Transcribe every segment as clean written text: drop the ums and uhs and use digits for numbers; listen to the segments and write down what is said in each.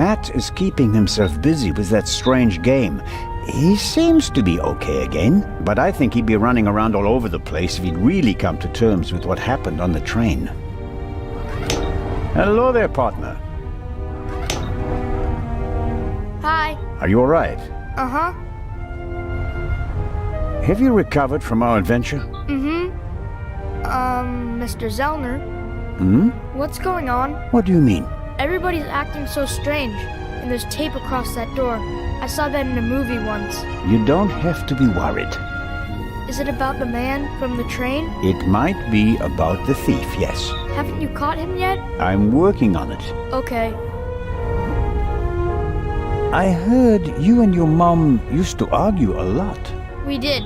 Matt is keeping himself busy with that strange game. He seems to be okay again, but I think he'd be running around all over the place if he'd really come to terms with what happened on the train. Hello there, partner. Hi. Are you all right? Uh-huh. Have you recovered from our adventure? Mr. Zellner, Hmm? what's going on? What do you mean? Everybody's acting so strange, and there's tape across that door. I saw that in a movie once. You don't have to be worried. Is it about the man from the train? It might be about the thief, yes. Haven't you caught him yet? I'm working on it. Okay. I heard you and your mom used to argue a lot. We did.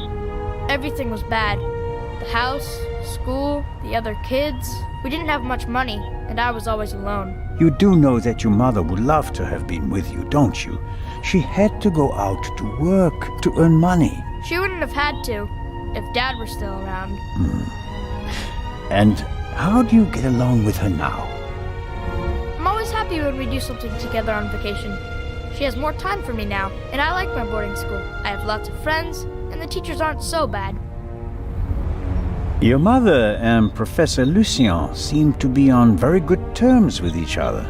Everything was bad. The house, school, the other kids. We didn't have much money, and I was always alone. You do know that your mother would love to have been with you, don't you? She had to go out to work to earn money. She wouldn't have had to, if Dad were still around. And how do you get along with her now? I'm always happy when we do something together on vacation. She has more time for me now, and I like my boarding school. I have lots of friends, and the teachers aren't so bad. Your mother and Professor Lucien seem to be on very good terms with each other.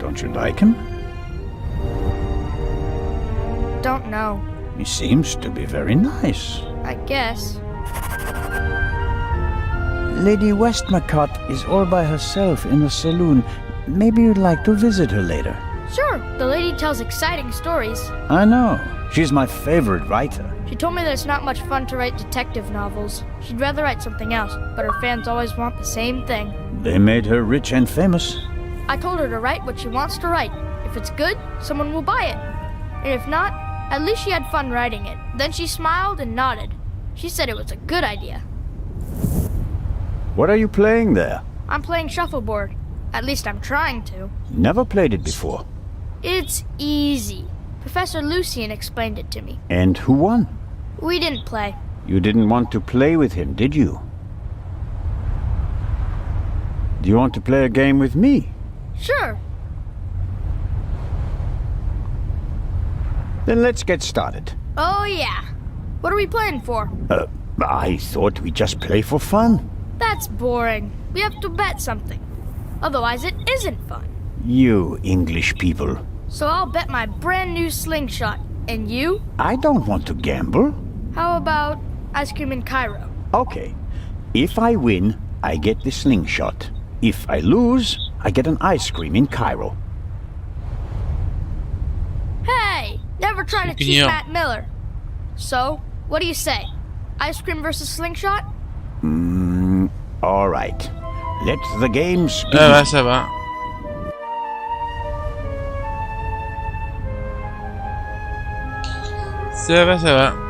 Don't you like him? Don't know. He seems to be very nice. I guess. Lady Westmacott is all by herself in the saloon. Maybe you'd like to visit her later. Sure, the lady tells exciting stories. I know. She's my favorite writer. She told me that it's not much fun to write detective novels. She'd rather write something else, but her fans always want the same thing. They made her rich and famous. I told her to write what she wants to write. If it's good, someone will buy it. And if not, at least she had fun writing it. Then she smiled and nodded. She said it was a good idea. What are you playing there? I'm playing shuffleboard. At least I'm trying to. Never played it before. It's easy. Professor Lucien explained it to me. And who won? We didn't play. You didn't want to play with him, did you? Do you want to play a game with me? Sure. Then let's get started. Oh, yeah. What are we playing for? I thought we'd just play for fun. That's boring. We have to bet something. Otherwise, it isn't fun. You English people. So I'll bet my brand new slingshot. And you? I don't want to gamble. How about ice cream in Cairo? Okay. If I win, I get the slingshot. If I lose, I get an ice cream in Cairo. Hey! Never try to cheat Matt Miller. So, what do you say? Ice cream versus slingshot? All right. Let the games begin. Ouais, ça va. Ça va, ça va.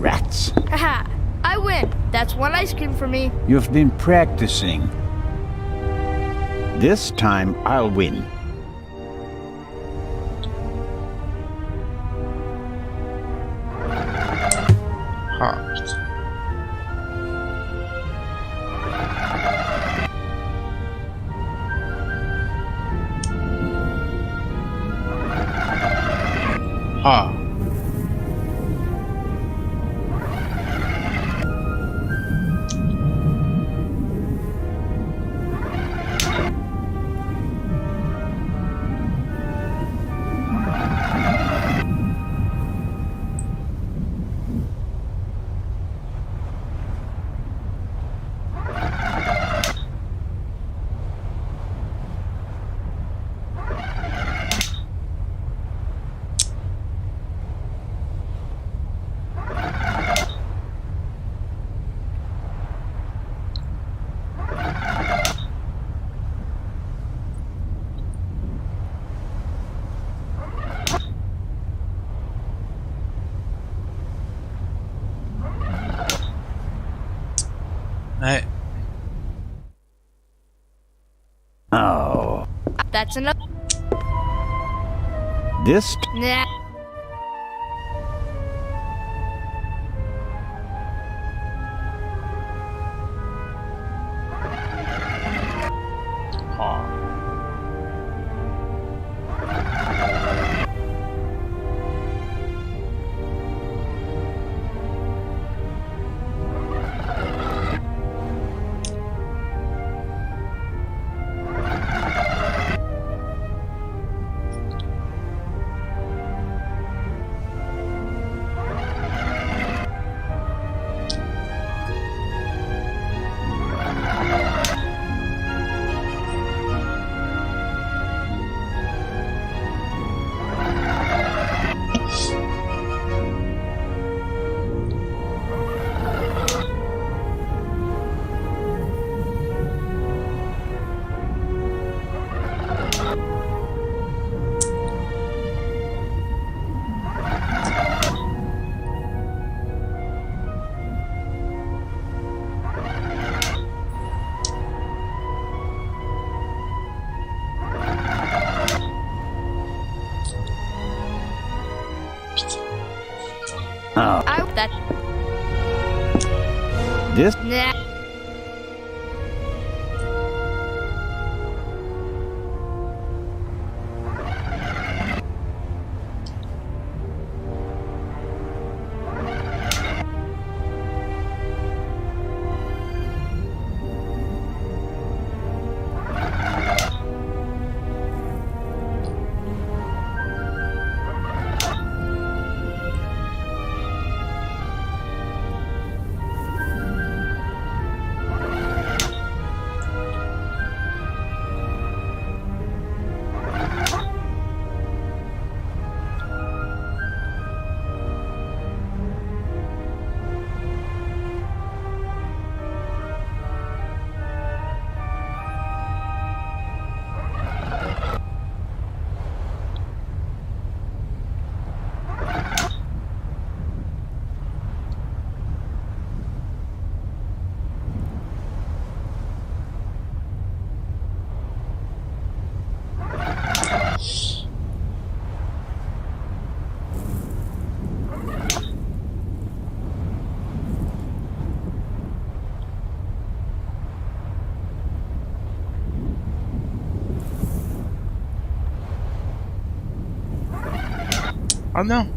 Rats. Haha, I win. That's one ice cream for me. You've been practicing. This time I'll win. Ah, putain. Ah. Ouais. Oh. That's enough. This Nah. Ah. Oh. That. This Nah. Ah non.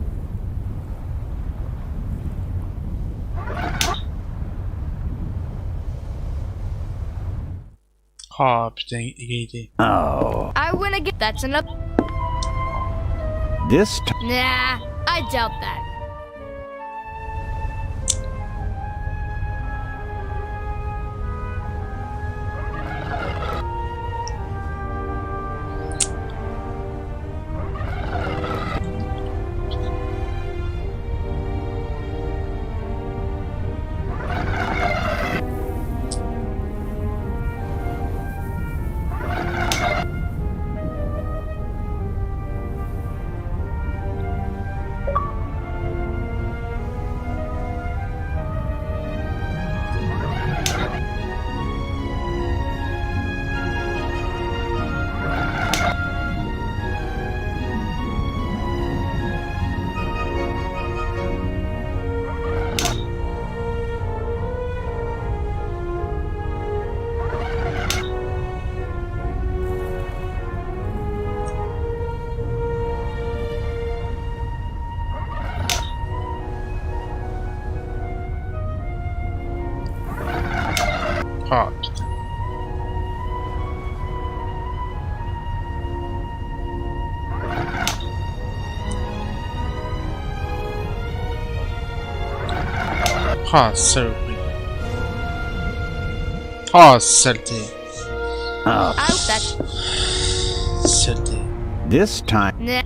Ah putain, égalité. Oh. I win again. That's enough. This Nah. I doubt that. Ah, saloperie. Oh, saleté. Oh, Out that. Saleté. this time. Nah.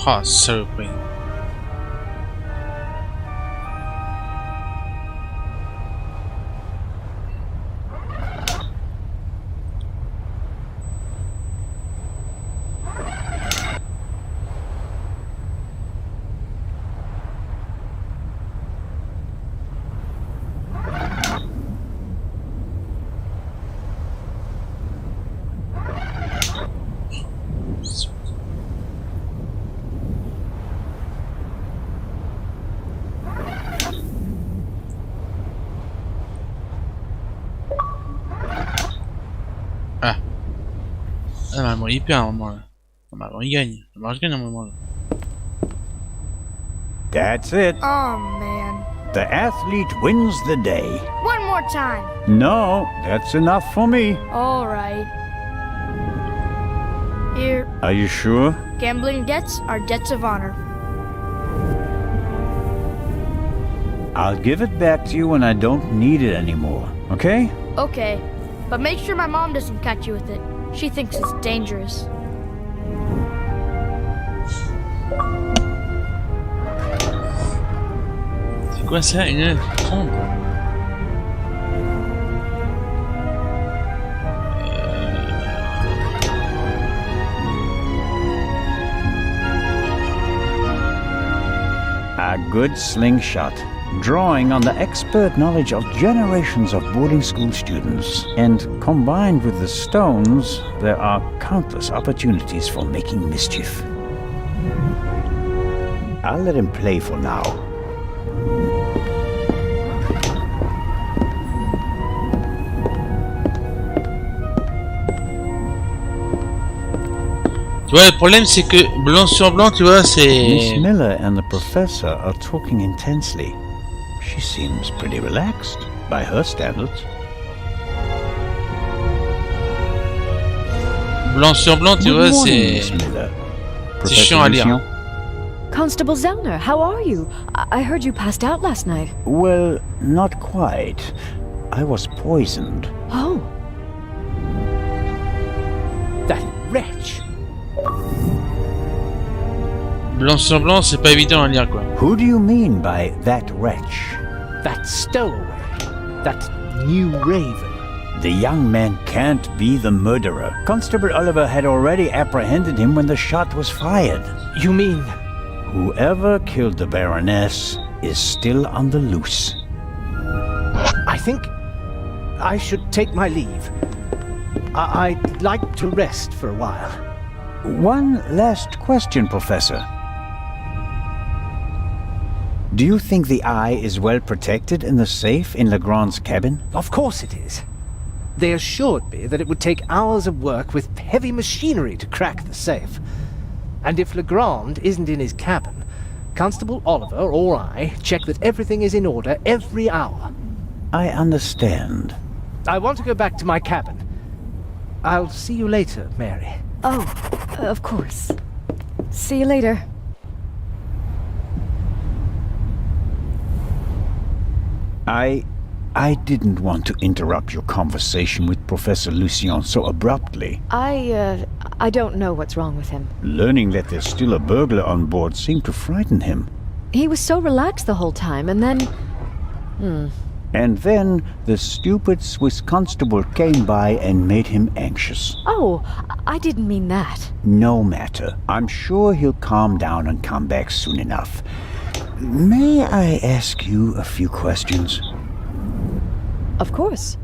Ah, saloperie. Ah. Normalement, il perd à un moment là. Normalement, il gagne. Normalement, je gagne à un moment là. That's it. Oh, man. The athlete wins the day. One more time. No, that's enough for me. All right. Here, Are you sure? gambling debts are debts of honor. I'll give it back to you when I don't need it anymore, okay? Okay, but make sure my mom doesn't catch you with it. She thinks it's dangerous. C'est quoi ça? Une trompe? A good slingshot, drawing on the expert knowledge of generations of boarding school students. And combined with the stones, there are countless opportunities for making mischief. I'll let him play for now. Tu vois, le problème c'est que blanc sur blanc, tu vois, Miss c'est... Miller and the professor are talking intensely. She seems pretty relaxed, by her standards. Blanc sur blanc, tu Good vois, morning, c'est... Miss Miller. C'est Professor chiant à lire. Lucien? Constable Zellner, how are you? I heard you passed out last night. Well, not quite. I was poisoned. Oh, That wretch! Blanc sur blanc, c'est pas évident à lire, quoi. Who do you mean by that wretch? That stowaway! That new raven! The young man can't be the murderer. Constable Oliver had already apprehended him when the shot was fired. You mean... Whoever killed the Baroness is still on the loose. I think I should take my leave. I'd like to rest for a while. One last question, Professor. Do you think the eye is well protected in the safe in Legrand's cabin? Of course it is. They assured me that it would take hours of work with heavy machinery to crack the safe. And if Legrand isn't in his cabin, Constable Oliver or I check that everything is in order every hour. I understand. I want to go back to my cabin. I'll see you later, Mary. oh, of course. See you later. I didn't want to interrupt your conversation with Professor Lucien so abruptly. I don't know what's wrong with him. Learning that there's still a burglar on board seemed to frighten him. He was so relaxed the whole time, and then... And then the stupid Swiss constable came by and made him anxious. Oh, I didn't mean that. No matter. I'm sure he'll calm down and come back soon enough. May I ask you a few questions? Of course.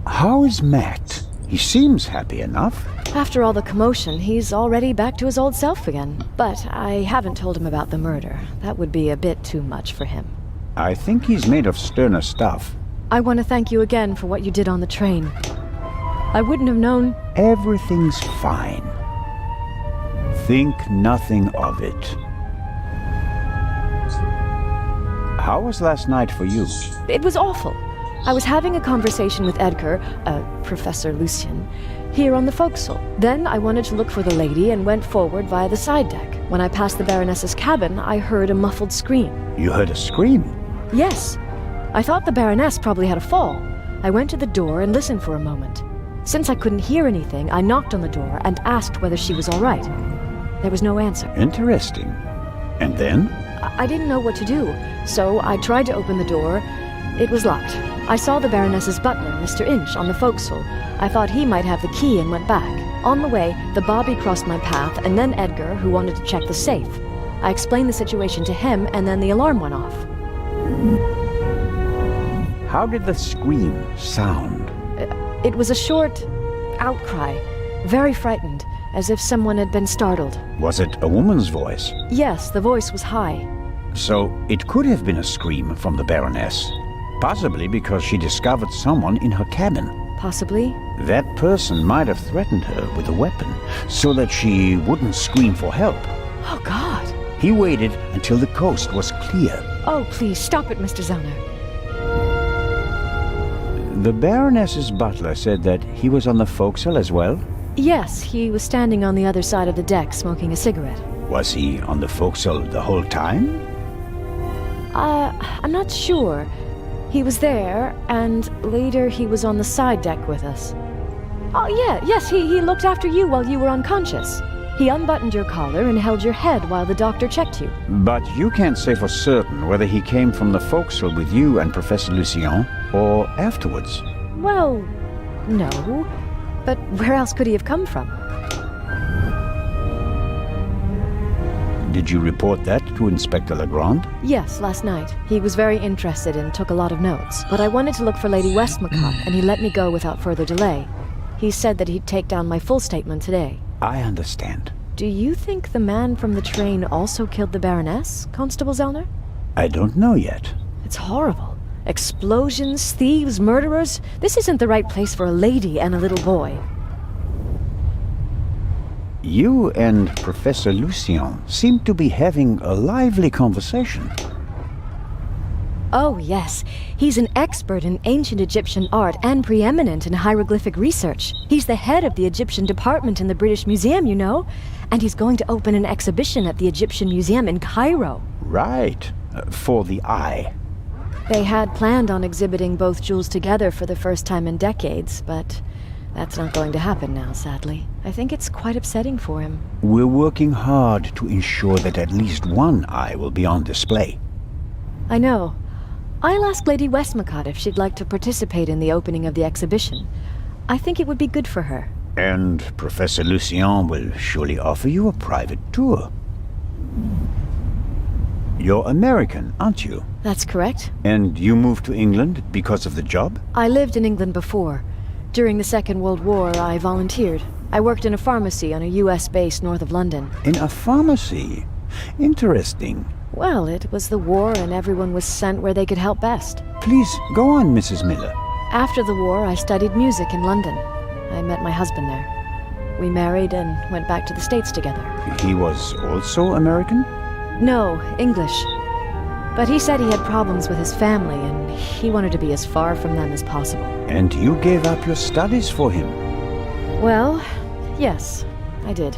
How is Matt? He seems happy enough. After all the commotion, he's already back to his old self again. But I haven't told him about the murder. That would be a bit too much for him. I think he's made of sterner stuff. I want to thank you again for what you did on the train. I wouldn't have known... Everything's fine. Think nothing of it. How was last night for you? It was awful. I was having a conversation with Edgar, Professor Lucien, here on the forecastle. Then I wanted to look for the lady and went forward via the side deck. When I passed the Baroness's cabin, I heard a muffled scream. You heard a scream? Yes. I thought the Baroness probably had a fall. I went to the door and listened for a moment. Since I couldn't hear anything, I knocked on the door and asked whether she was all right. There was no answer. Interesting. And then? I didn't know what to do, so I tried to open the door. It was locked. I saw the Baroness's butler, Mr. Inch, on the forecastle. I thought he might have the key and went back. On the way, the bobby crossed my path, and then Edgar, who wanted to check the safe. I explained the situation to him, and then the alarm went off. How did the scream sound? It was a short outcry, very frightened, as if someone had been startled. Was it a woman's voice? Yes, the voice was high. So it could have been a scream from the Baroness. Possibly because she discovered someone in her cabin. Possibly. That person might have threatened her with a weapon, so that she wouldn't scream for help. Oh, God. He waited until the coast was clear. Oh, please, stop it, Mr. Zellner. The Baroness's butler said that he was on the forecastle as well? Yes, he was standing on the other side of the deck smoking a cigarette. Was he on the forecastle the whole time? I'm not sure. He was there, and later he was on the side deck with us. Oh, yes, he looked after you while you were unconscious. He unbuttoned your collar and held your head while the doctor checked you. But you can't say for certain whether he came from the forecastle with you and Professor Lucien, or afterwards. Well, no. But where else could he have come from? Did you report that to Inspector Legrand? Yes, last night. He was very interested and took a lot of notes. But I wanted to look for Lady Westmacott, and he let me go without further delay. He said that he'd take down my full statement today. I understand. Do you think the man from the train also killed the Baroness, Constable Zellner? I don't know yet. It's horrible. Explosions, thieves, murderers. This isn't the right place for a lady and a little boy. You and Professor Lucien seem to be having a lively conversation. Oh, yes. He's an expert in ancient Egyptian art and preeminent in hieroglyphic research. He's the head of the Egyptian department in the British Museum, you know. And he's going to open an exhibition at the Egyptian Museum in Cairo. Right. For the eye. They had planned on exhibiting both jewels together for the first time in decades, but that's not going to happen now, sadly. I think it's quite upsetting for him. We're working hard to ensure that at least one eye will be on display. I know. I'll ask Lady Westmacott if she'd like to participate in the opening of the exhibition. I think it would be good for her. And Professor Lucien will surely offer you a private tour. You're American, aren't you? That's correct. And you moved to England because of the job? I lived in England before. During the Second World War, I volunteered. I worked in a pharmacy on a US base north of London. In a pharmacy? Interesting. Well, it was the war and everyone was sent where they could help best. Please, go on, Mrs. Miller. After the war, I studied music in London. I met my husband there. We married and went back to the States together. He was also American? No, English. But he said he had problems with his family and he wanted to be as far from them as possible. And you gave up your studies for him? Well, yes, I did.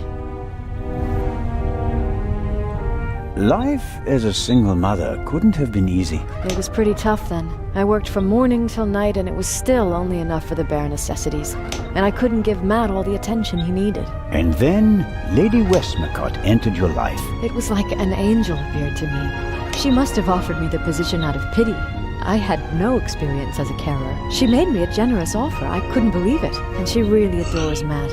Life as a single mother couldn't have been easy. It was pretty tough then. I worked from morning till night and it was still only enough for the bare necessities. And I couldn't give Matt all the attention he needed. And then Lady Westmacott entered your life. It was like an angel appeared to me. She must have offered me the position out of pity. I had no experience as a carer. She made me a generous offer. I couldn't believe it. And she really adores Matt.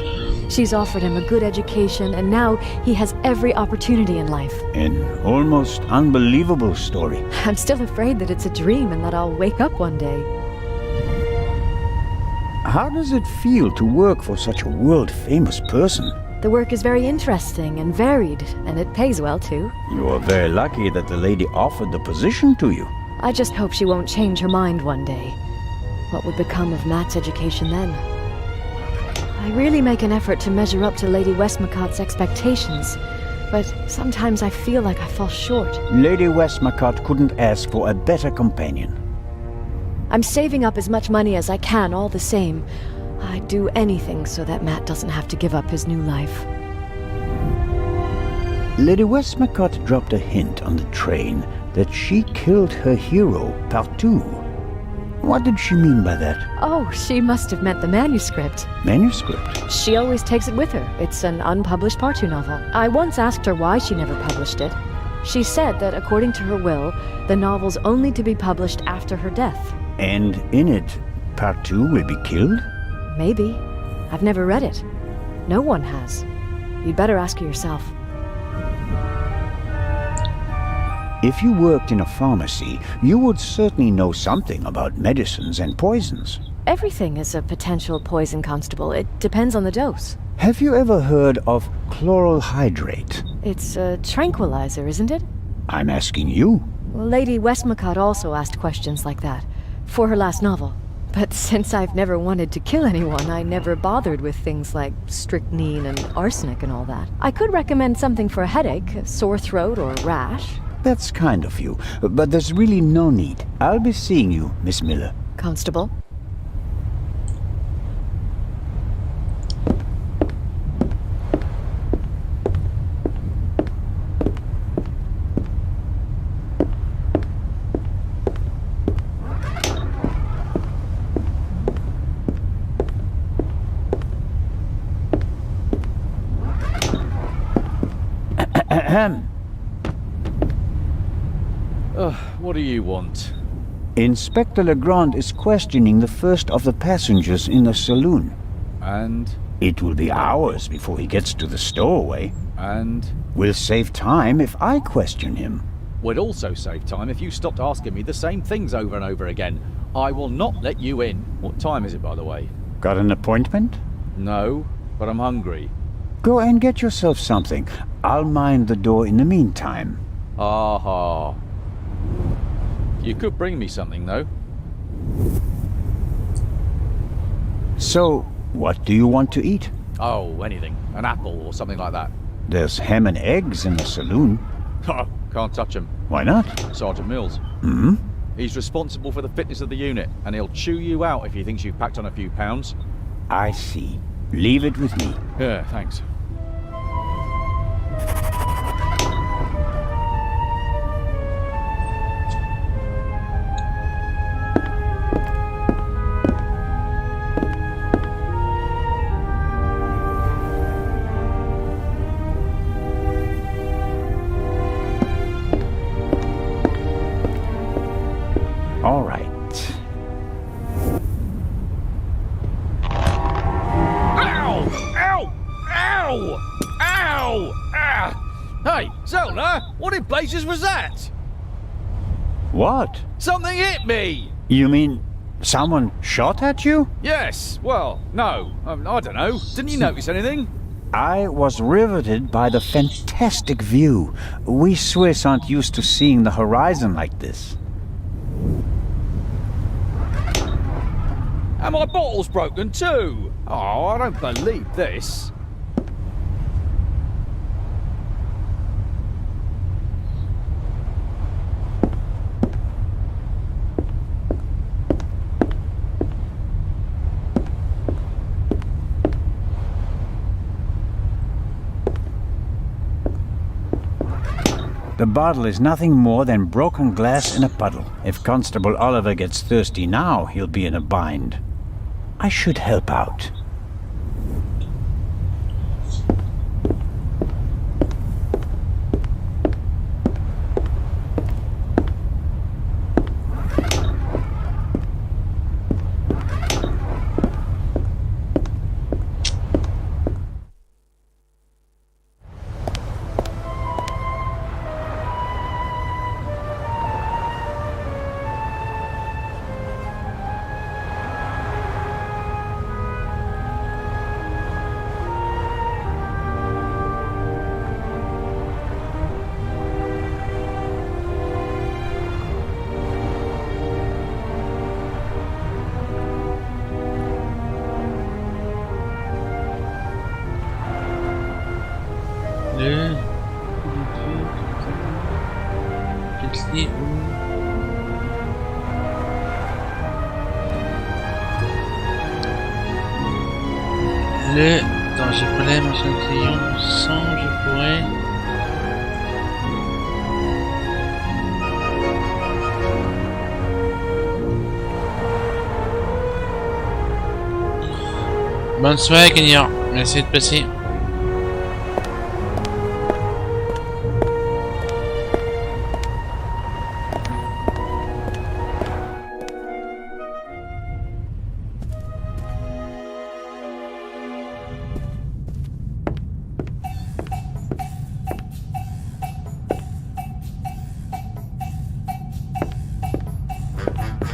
She's offered him a good education, and now he has every opportunity in life. An almost unbelievable story. I'm still afraid that it's a dream and that I'll wake up one day. How does it feel to work for such a world-famous person? The work is very interesting and varied, and it pays well, too. You are very lucky that the lady offered the position to you. I just hope she won't change her mind one day. What would become of Matt's education then? I really make an effort to measure up to Lady Westmacott's expectations, but sometimes I feel like I fall short. Lady Westmacott couldn't ask for a better companion. I'm saving up as much money as I can all the same. I'd do anything so that Matt doesn't have to give up his new life. Lady Westmacott dropped a hint on the train that she killed her hero, Partout. What did she mean by that? Oh, she must have meant the manuscript. Manuscript? She always takes it with her. It's an unpublished Partout novel. I once asked her why she never published it. She said that according to her will, the novel's only to be published after her death. And in it, Partout will be killed? Maybe. I've never read it. No one has. You'd better ask her yourself. If you worked in a pharmacy, you would certainly know something about medicines and poisons. Everything is a potential poison, Constable. It depends on the dose. Have you ever heard of chloral hydrate? It's a tranquilizer, isn't it? I'm asking you. Lady Westmacott also asked questions like that, for her last novel. But since I've never wanted to kill anyone, I never bothered with things like strychnine and arsenic and all that. I could recommend something for a headache, a sore throat, or a rash. That's kind of you, but there's really no need. I'll be seeing you, Miss Miller. Constable? Ahem. What do you want? Inspector Legrand is questioning the first of the passengers in the saloon. And? It will be hours before he gets to the stowaway. And? We'll save time if I question him. We'd also save time if you stopped asking me the same things over and over again. I will not let you in. What time is it, by the way? Got an appointment? No, but I'm hungry. Go and get yourself something. I'll mind the door in the meantime. Aha. You could bring me something, though. So, what do you want to eat? Oh, anything. An apple or something like that. There's ham and eggs in the saloon. Oh, can't touch him. Why not? Sergeant Mills. Hmm? He's responsible for the fitness of the unit, and he'll chew you out if he thinks you've packed on a few pounds. I see. Leave it with me. Yeah, thanks. All right. Ow! Ow! Ow! Ow! Ah! Hey, Zelda, what in blazes was that? What? Something hit me! You mean someone shot at you? Yes, well, no, I don't know. Didn't you notice anything? I was riveted by the fantastic view. We Swiss aren't used to seeing the horizon like this. And my bottle's broken too! Oh, I don't believe this. The bottle is nothing more than broken glass in a puddle. If Constable Oliver gets thirsty now, he'll be in a bind. I should help out. Attends, j'ai pas l'air mon crayon de sang, je pourrais... Bonne soirée, Kenyon. Merci de passer.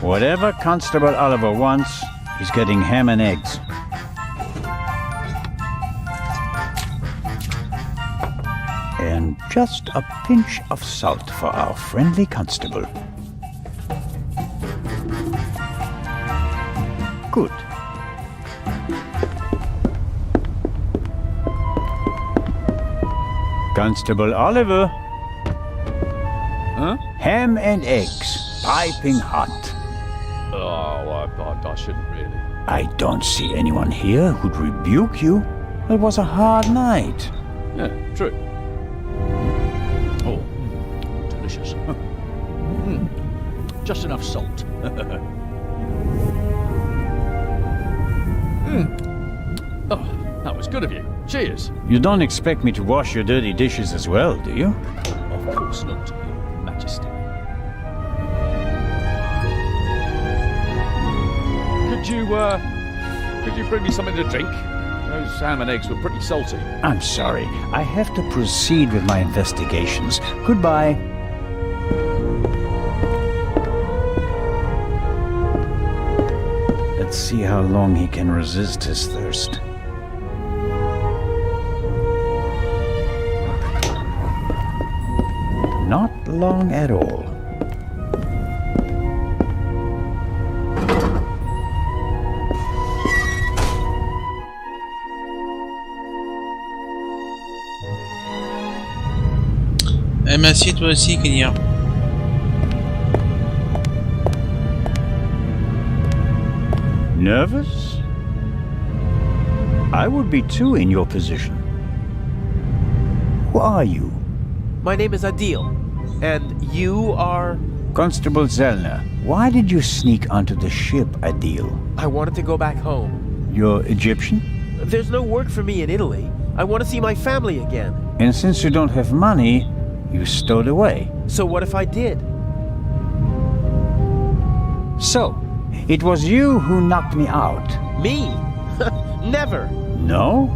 Whatever Constable Oliver wants, he's getting ham and eggs. And just a pinch of salt for our friendly constable. Good. Constable Oliver. Huh? Ham and eggs, piping hot. Oh, I shouldn't really. I don't see anyone here who'd rebuke you. It was a hard night. Yeah, true. Oh, delicious. Just enough salt. Oh, that was good of you. Cheers. You don't expect me to wash your dirty dishes as well, do you? Of course not, Your Majesty. Could you bring me something to drink? Those ham and eggs were pretty salty. I'm sorry. I have to proceed with my investigations. Goodbye. Let's see how long he can resist his thirst. Not long at all. Merci toi aussi, Kenyon. Nervous? I would be too in your position. Who are you? My name is Adil, and you are... Constable Zellner. Why did you sneak onto the ship, Adil? I wanted to go back home. You're Egyptian? There's no work for me in Italy. I want to see my family again. And since you don't have money, you stowed away. So what if I did? So, it was you who knocked me out. Me? Never. No?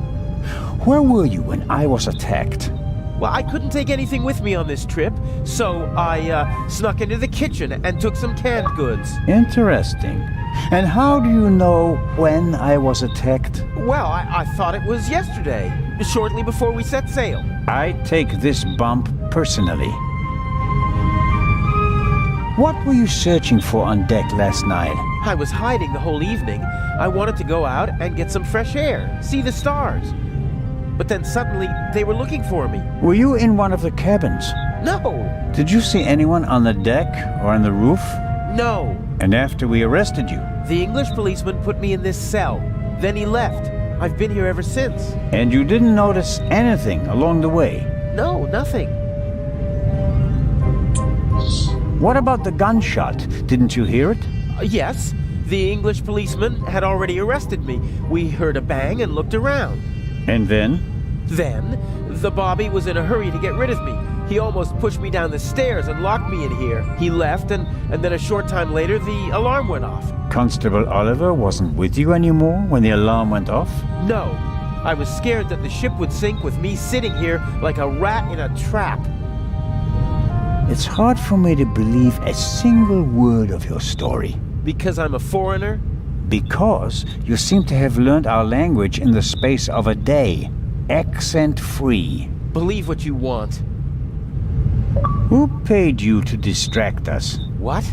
Where were you when I was attacked? Well, I couldn't take anything with me on this trip, so I snuck into the kitchen and took some canned goods. Interesting. And how do you know when I was attacked? Well, I thought it was yesterday, shortly before we set sail. I take this bump personally. What were you searching for on deck last night? I was hiding the whole evening. I wanted to go out and get some fresh air, see the stars. But then suddenly, they were looking for me. Were you in one of the cabins? No! Did you see anyone on the deck or on the roof? No! And after we arrested you? The English policeman put me in this cell. Then he left. I've been here ever since. And you didn't notice anything along the way? No, nothing. What about the gunshot? Didn't you hear it? Yes, the English policeman had already arrested me. We heard a bang and looked around. And then? Then, the Bobby was in a hurry to get rid of me. He almost pushed me down the stairs and locked me in here. He left, and then a short time later, the alarm went off. Constable Oliver wasn't with you anymore when the alarm went off? No. I was scared that the ship would sink with me sitting here like a rat in a trap. It's hard for me to believe a single word of your story. Because I'm a foreigner? Because you seem to have learned our language in the space of a day. Accent-free. Believe what you want. Who paid you to distract us? What?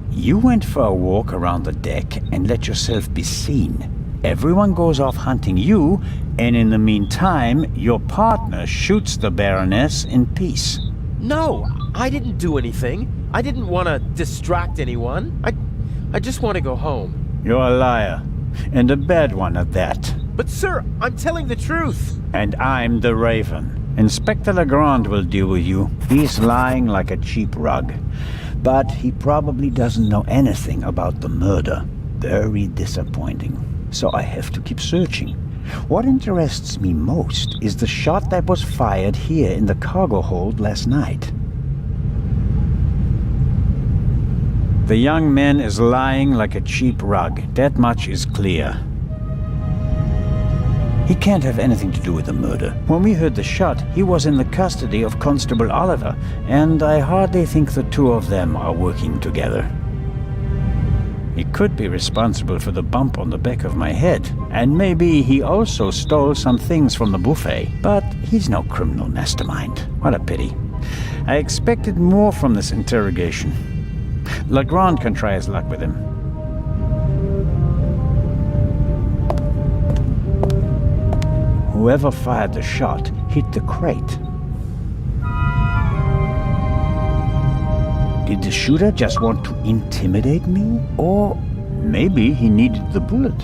You went for a walk around the deck and let yourself be seen. Everyone goes off hunting you, and in the meantime, your partner shoots the Baroness in peace. No, I didn't do anything. I didn't want to distract anyone. I just want to go home. You're a liar, and a bad one at that. But sir, I'm telling the truth. And I'm the Raven. Inspector Legrand will deal with you. He's lying like a cheap rug. But he probably doesn't know anything about the murder. Very disappointing. So I have to keep searching. What interests me most is the shot that was fired here in the cargo hold last night. The young man is lying like a cheap rug. That much is clear. He can't have anything to do with the murder. When we heard the shot, he was in the custody of Constable Oliver, and I hardly think the two of them are working together. He could be responsible for the bump on the back of my head, and maybe he also stole some things from the buffet, but he's no criminal mastermind. What a pity. I expected more from this interrogation. Legrand can try his luck with him. Whoever fired the shot hit the crate. Did the shooter just want to intimidate me? Or maybe he needed the bullet.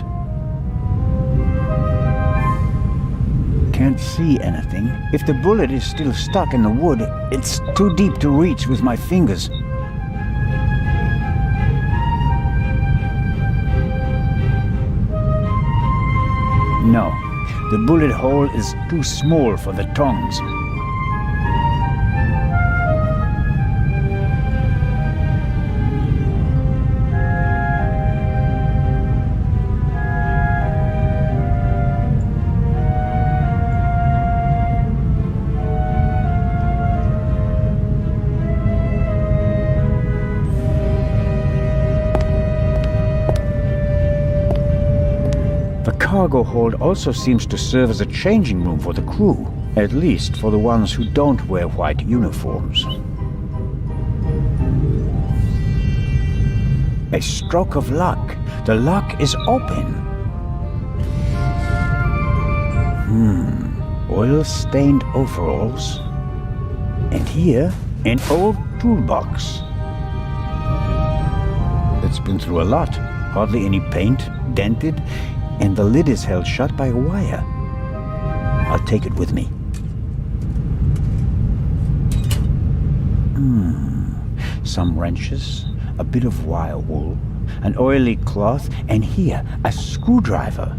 Can't see anything. If the bullet is still stuck in the wood, it's too deep to reach with my fingers. No. The bullet hole is too small for the tongs. The cargo hold also seems to serve as a changing room for the crew, at least for the ones who don't wear white uniforms. A stroke of luck. The lock is open. Oil-stained overalls. And here, an old toolbox. It's been through a lot. Hardly any paint, dented, and the lid is held shut by a wire. I'll take it with me. Some wrenches, a bit of wire wool, an oily cloth, and here, a screwdriver.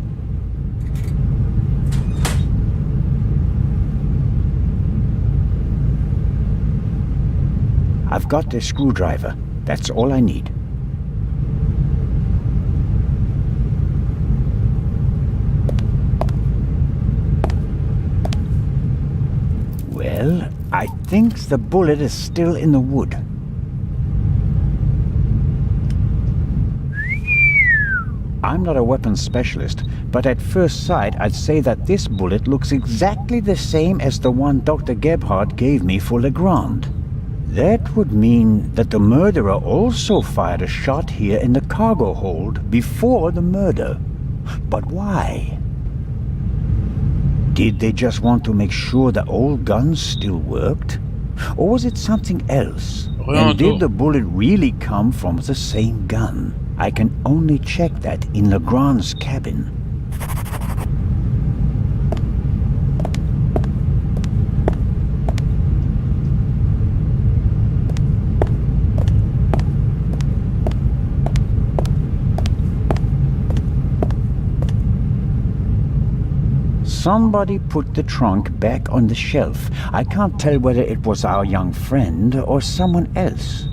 I've got the screwdriver. That's all I need. Well, I think the bullet is still in the wood. I'm not a weapons specialist, but at first sight I'd say that this bullet looks exactly the same as the one Dr. Gebhardt gave me for Legrand. That would mean that the murderer also fired a shot here in the cargo hold before the murder. But why? Did they just want to make sure the old guns still worked? Or was it something else? And did the bullet really come from the same gun? I can only check that in Legrand's cabin. Somebody put the trunk back on the shelf. I can't tell whether it was our young friend or someone else.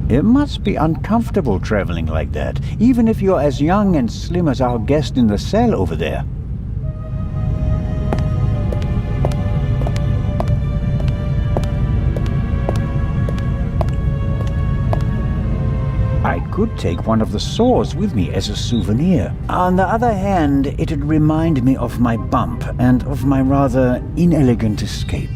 It must be uncomfortable traveling like that, even if you're as young and slim as our guest in the cell over there. I could take one of the saws with me as a souvenir. On the other hand, it'd remind me of my bump and of my rather inelegant escape.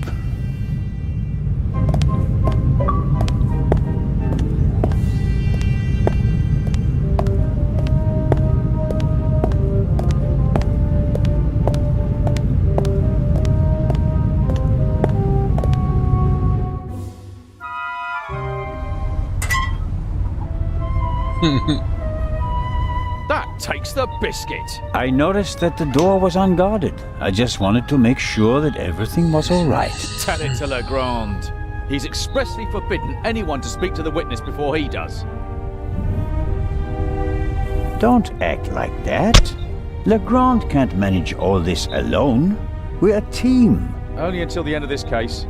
Doc, takes the biscuit. I noticed that the door was unguarded. I just wanted to make sure that everything was all right. Tell it to Legrand. He's expressly forbidden anyone to speak to the witness before he does. Don't act like that. Legrand can't manage all this alone. We're a team. Only until the end of this case.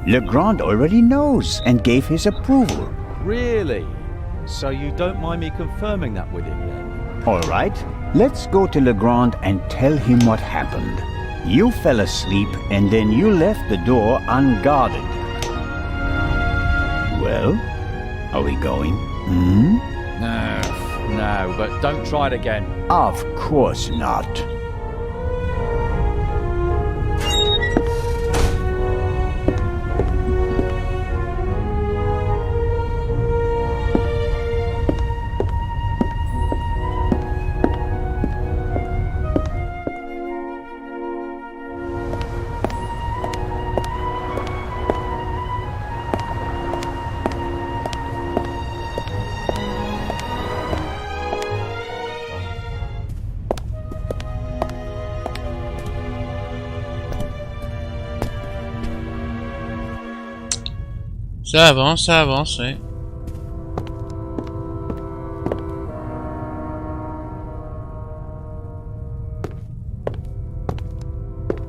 Legrand already knows and gave his approval. Really? So you don't mind me confirming that with him then? All right, let's go to Legrand and tell him what happened. You fell asleep and then you left the door unguarded. Well, are we going? No, but don't try it again. Of course not. Ça avance, ouais.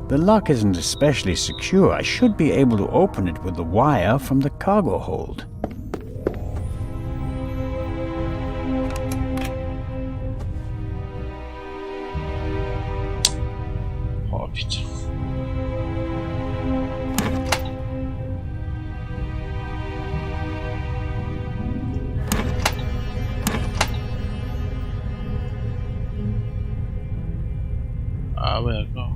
The lock isn't especially secure. I should be able to open it with the wire from the cargo hold. Oh putain. Ah ouais, d'accord.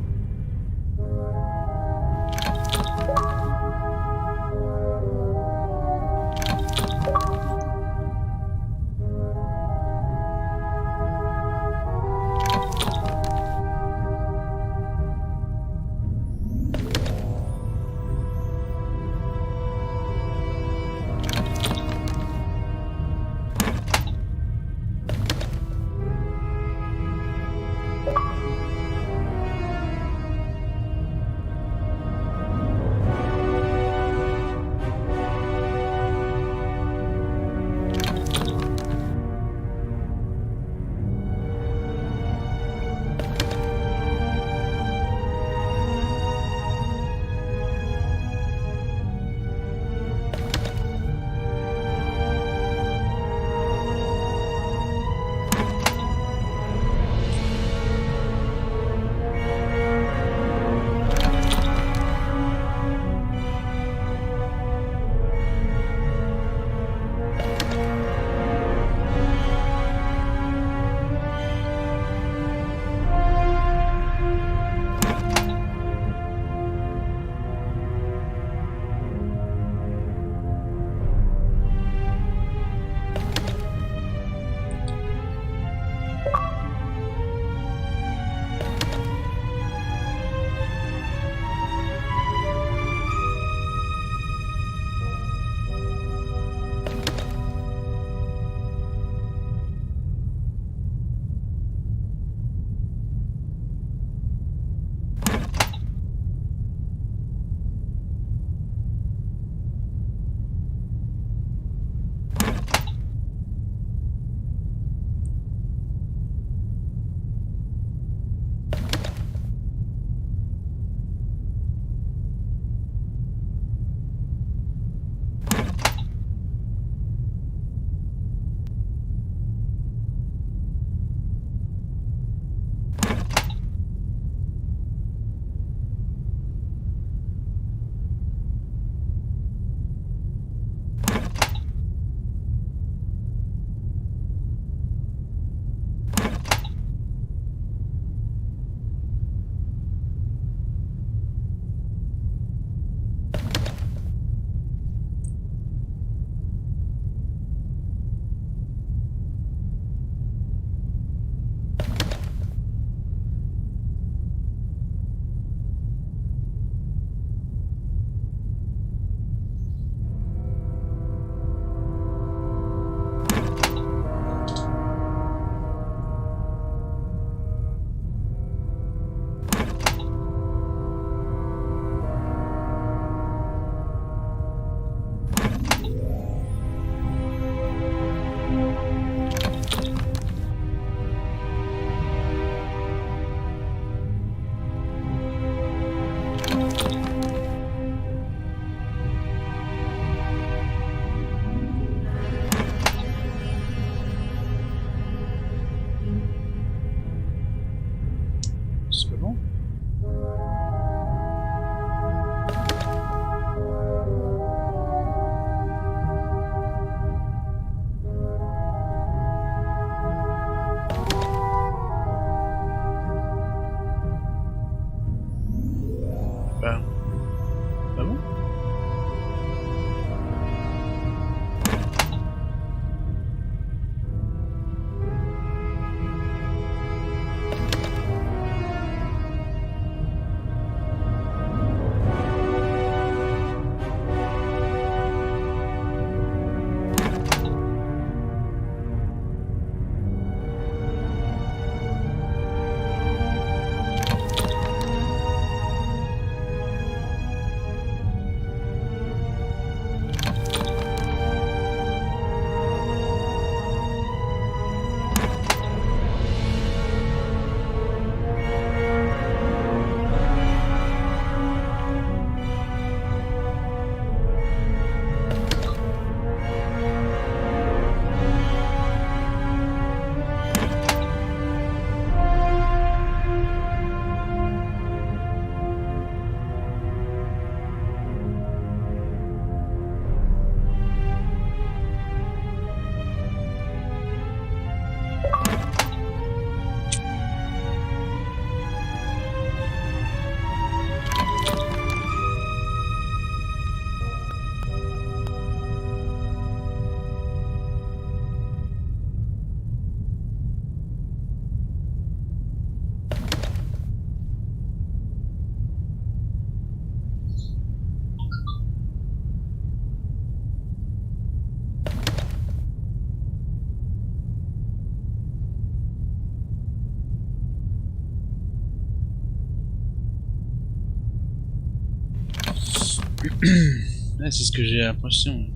Ouais, c'est ce que j'ai l'impression.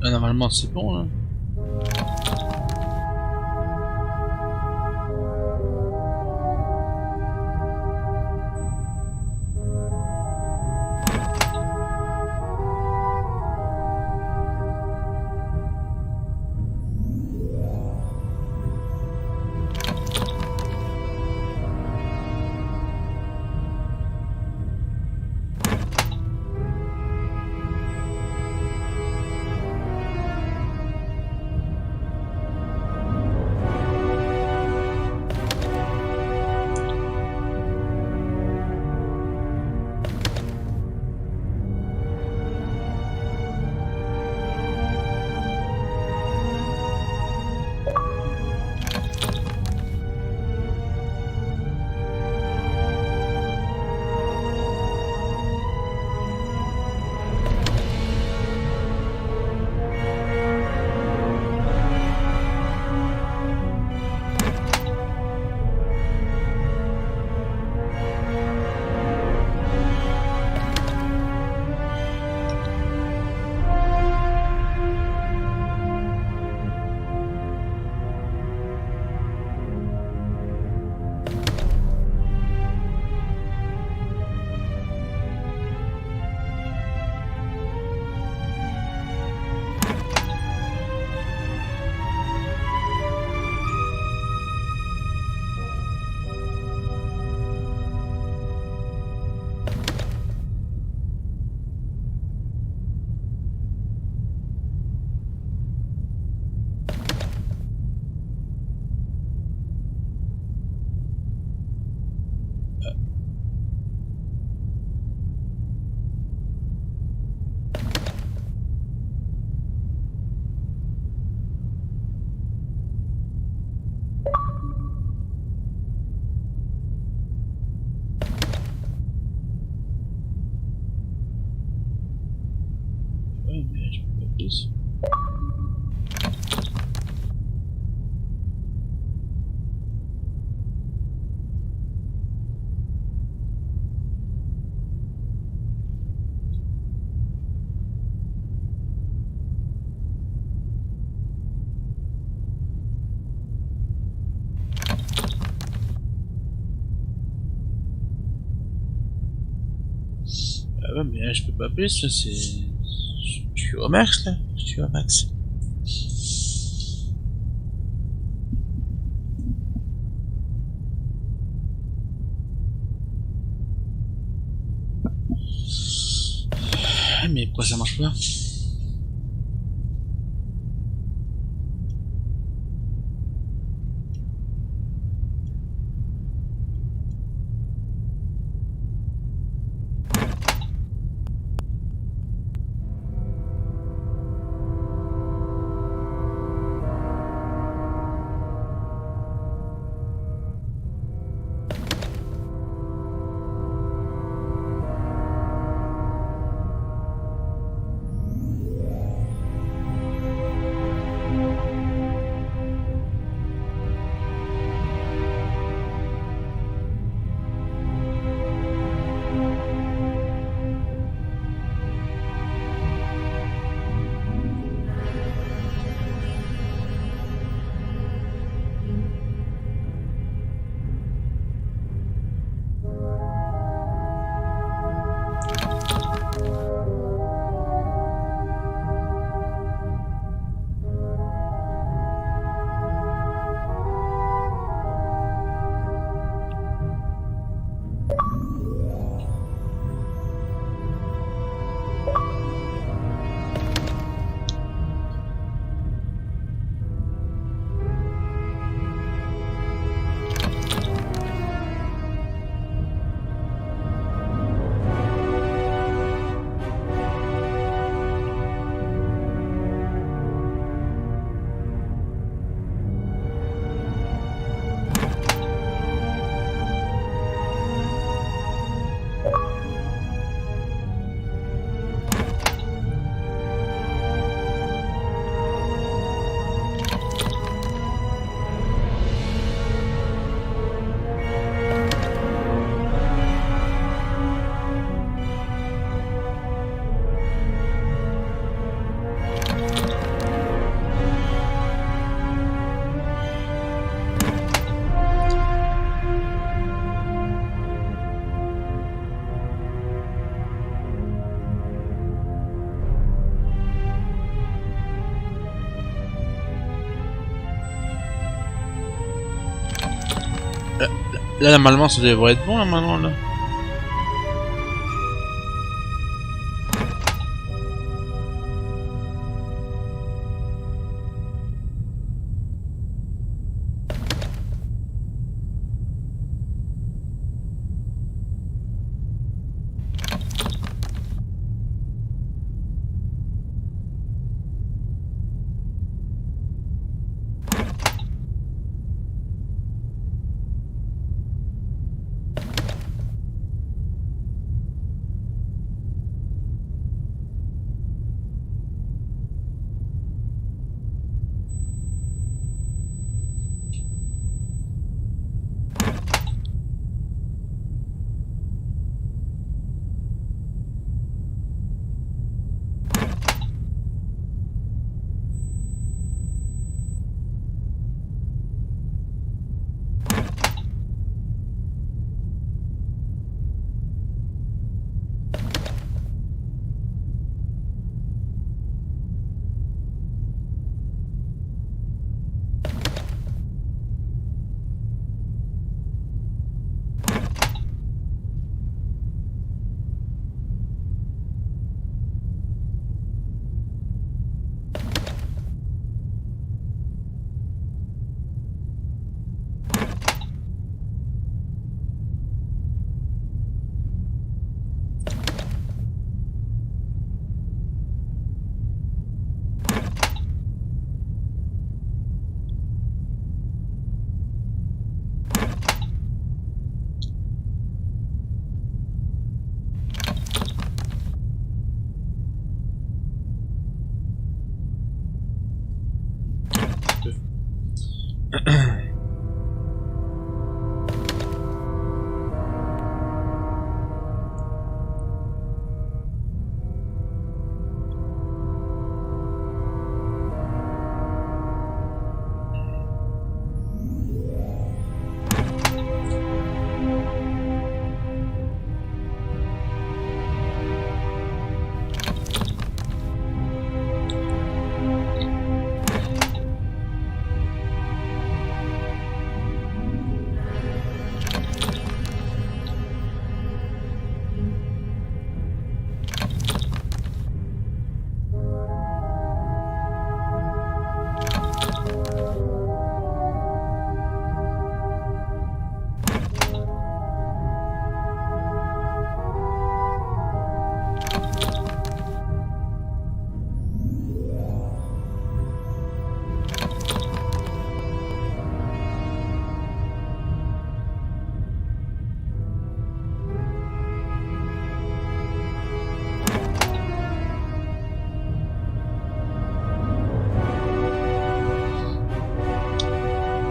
Ah, normalement c'est bon là. Ouais, mais je peux pas plus. Ah ouais, mais là, je peux pas plus, là, c'est... Je suis au max, là. Je suis au max. Mais pourquoi ça marche pas? Là, normalement, ça devrait être bon, là, maintenant, là.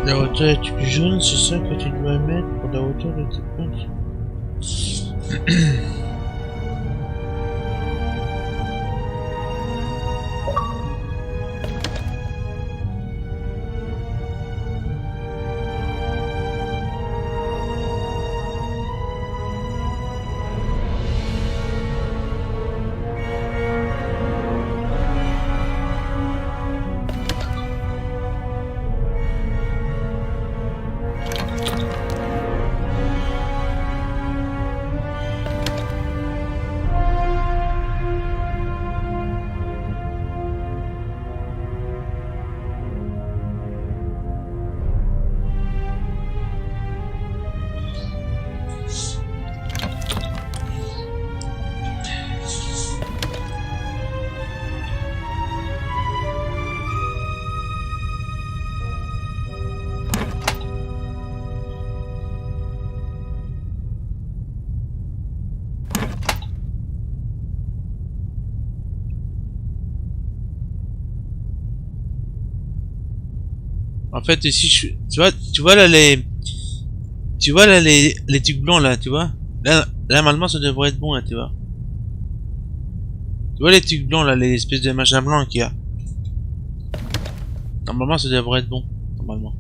La hauteur est plus jaune, c'est ça que tu dois mettre pour la hauteur de tes points. En fait, ici, tu vois là les trucs blancs là, tu vois. Là, normalement, ça devrait être bon là, tu vois. Tu vois les trucs blancs là, les espèces de machins blancs qu'il y a. Normalement, ça devrait être bon, normalement.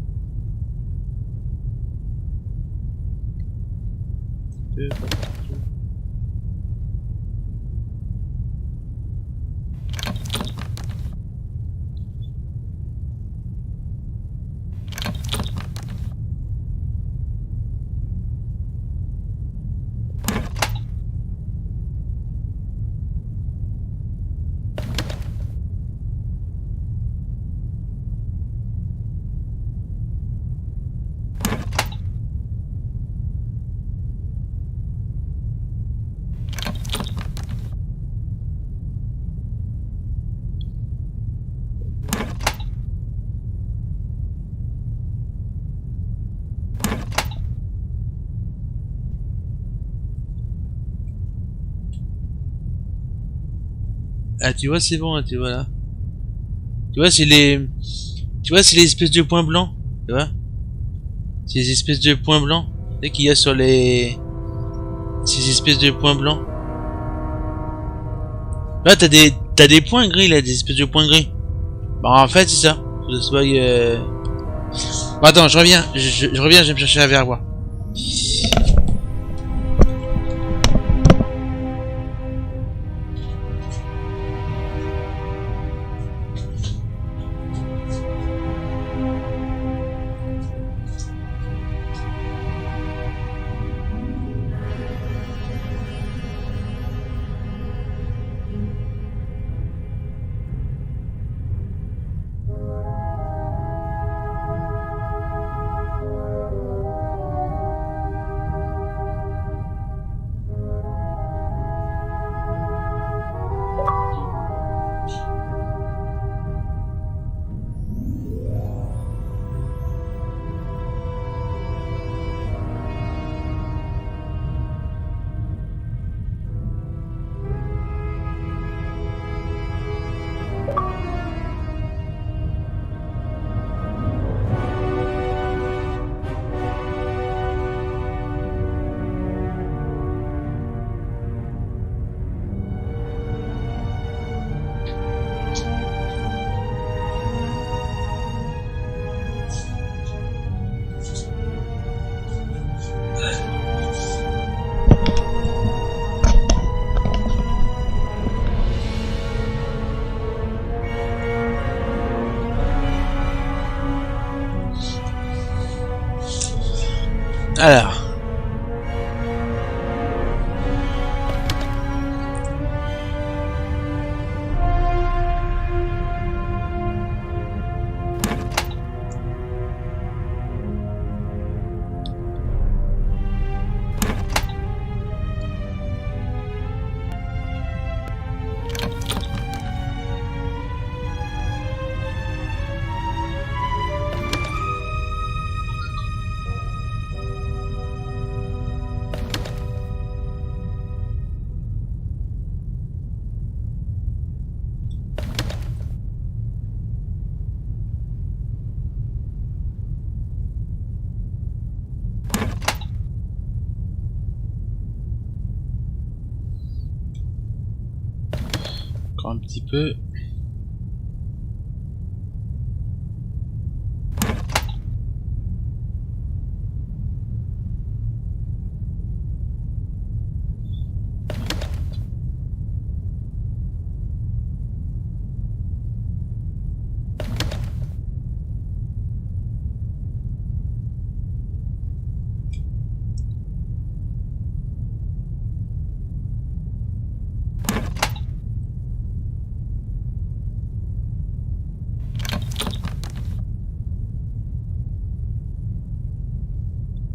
Ah, tu vois, c'est bon, tu vois là. Tu vois, c'est les... Tu vois, c'est les espèces de points blancs. Tu vois? C'est les espèces de points blancs. Tu sais qu'il y a sur les... Ces espèces de points blancs. Là, t'as des points gris, là, des espèces de points gris. Bah, en fait, c'est ça. Faut que ce soit... Bon, attends, je reviens. Je reviens, je vais me chercher un verre à boire. Alors. Encore un petit peu.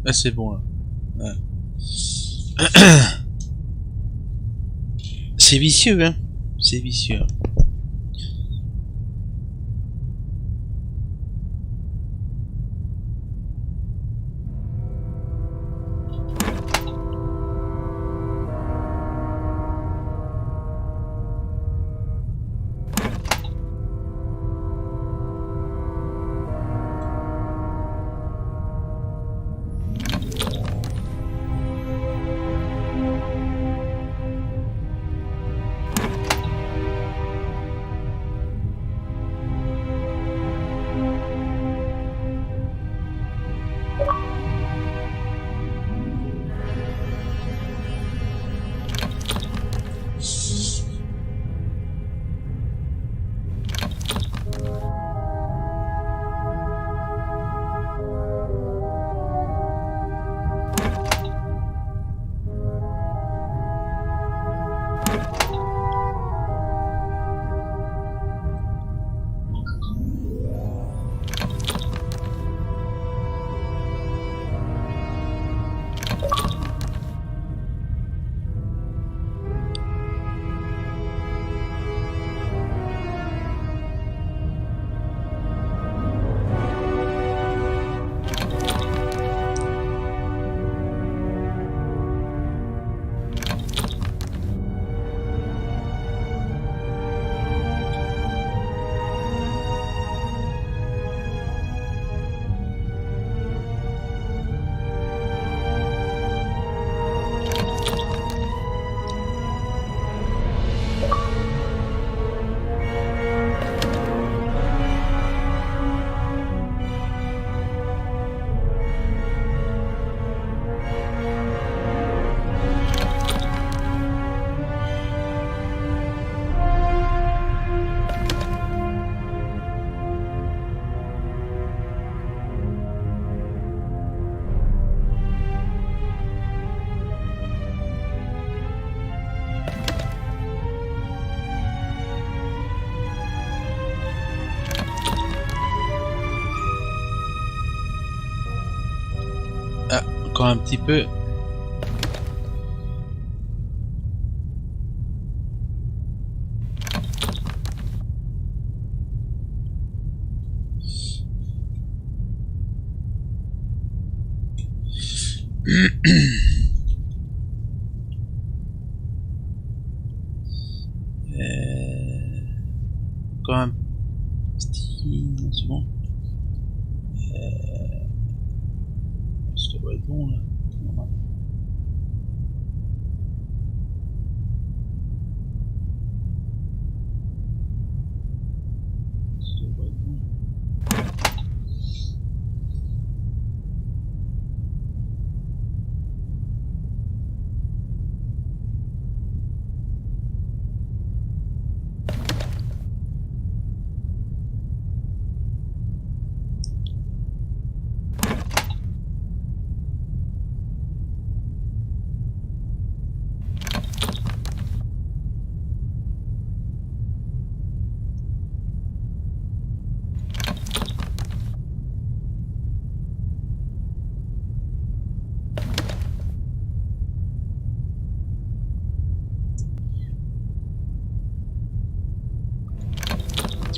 Ah, c'est bon là. Ouais. C'est vicieux, hein. C'est vicieux. encore un petit peu. Encore un petit... C'est bon. Ça doit être bon là. Ça doit être bon.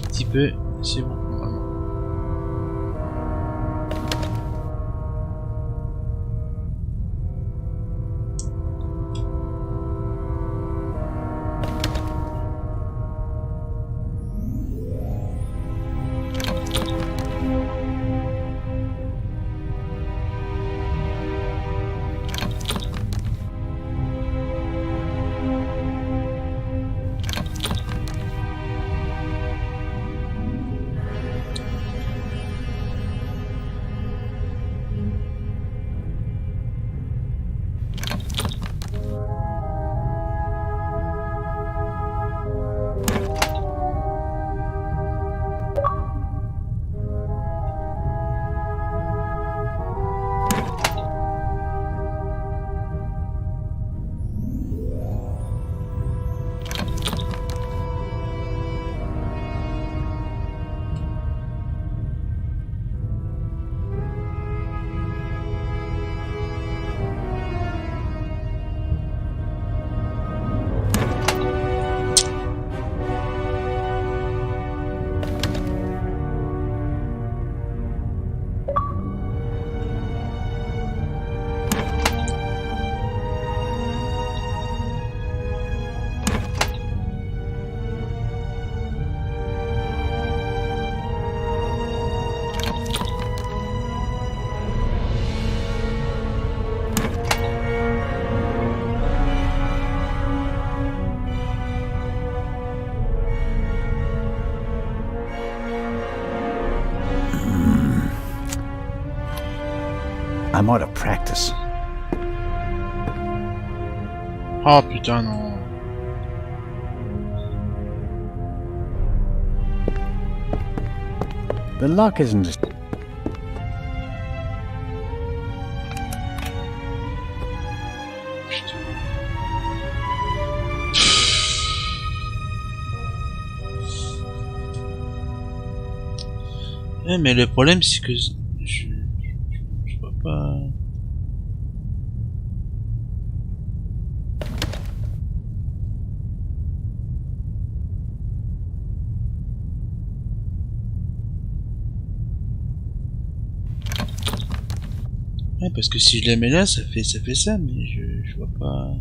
Petit peu, c'est bon normalement. I'm out of practice. Oh putain non. The lock isn't as... Ouais, mais le problème c'est que je vois pas. Ouais, parce que si je la mets là, ça fait ça, mais je vois pas.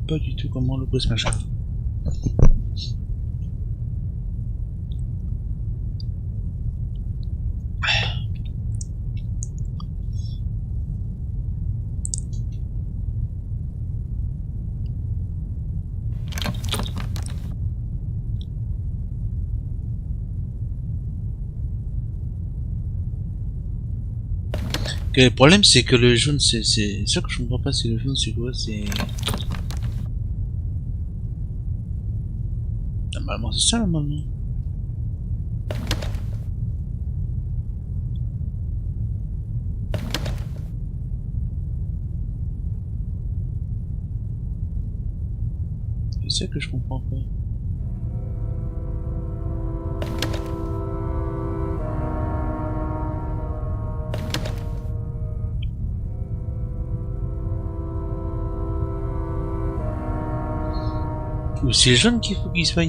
Pas du tout comment l'ouvrir ce machin. Que le problème c'est que le jaune c'est ça que je comprends pas, c'est le jaune c'est quoi, c'est normalement c'est ça normalement. C'est ça que je comprends pas. Ou c'est le jaune qu'il faut qu'il soit...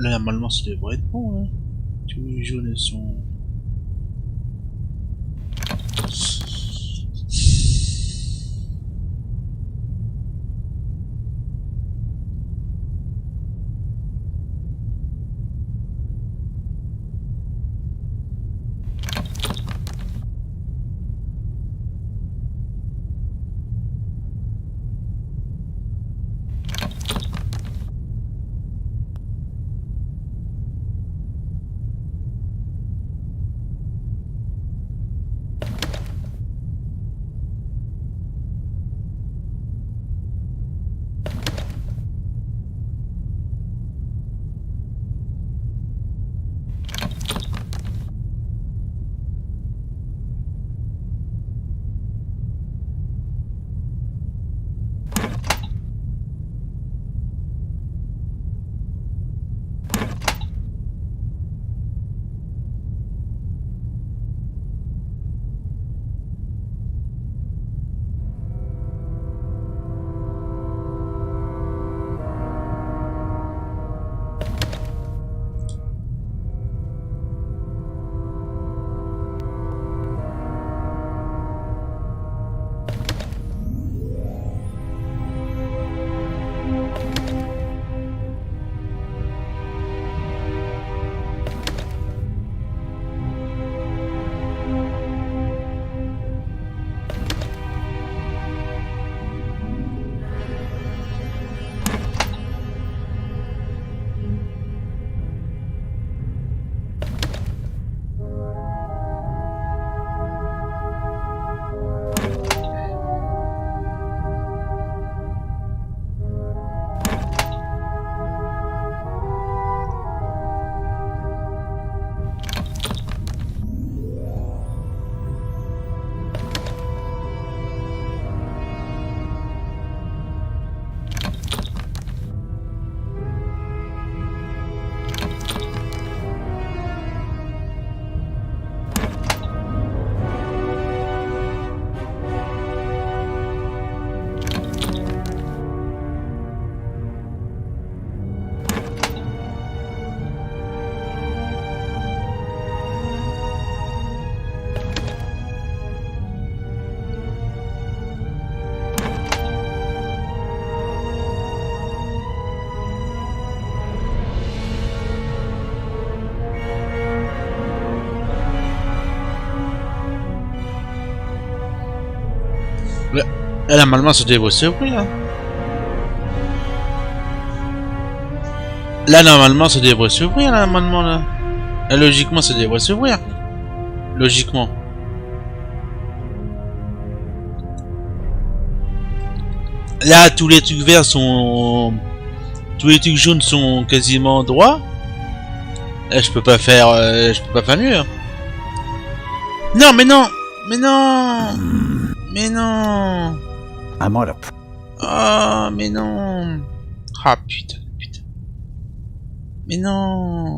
Là, normalement, ça devrait être bon, hein. Tous les jaunes sont... Là, normalement, ça devrait s'ouvrir. Là, normalement, ça devrait s'ouvrir, là, normalement, là. Là, logiquement, ça devrait s'ouvrir. Logiquement. Là, tous les trucs verts sont... Tous les trucs jaunes sont quasiment droits. Là, je peux pas faire mieux. Hein. Non, mais non! Mais non! Mais non! I'm out of. Ah, mais non! Ah, putain. Mais non!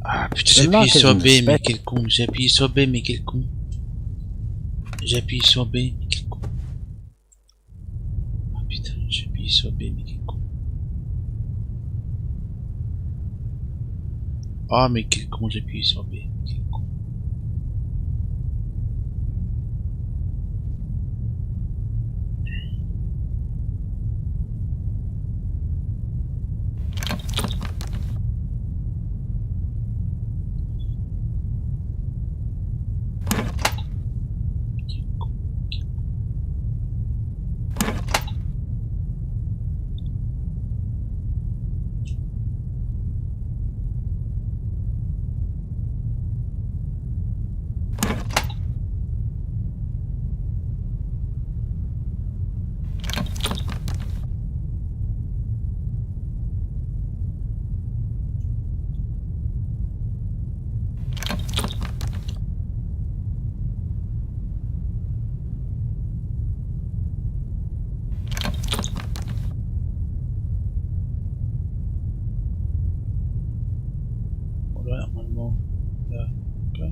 Ah, putain, j'ai appuyé sur B, mais quel con! J'ai appuyé sur B, mais quel con! J'ai appuyé sur B, mais quel con! Ah, putain, j'ai appuyé sur B, mais quel con! Ah, mais quel con, j'ai appuyé sur B, quel con! Voilà, normalement, là, là.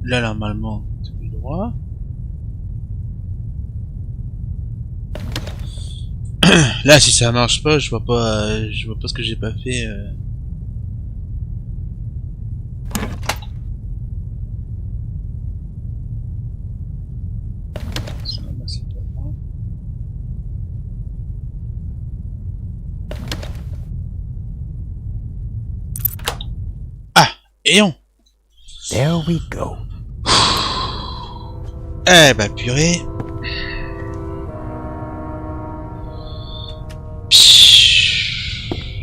Là, normalement, tout est droit. Là, si ça marche pas, je vois pas ce que j'ai pas fait. Ça, là, c'est pas moi. Voyons. There we go. Eh bah purée.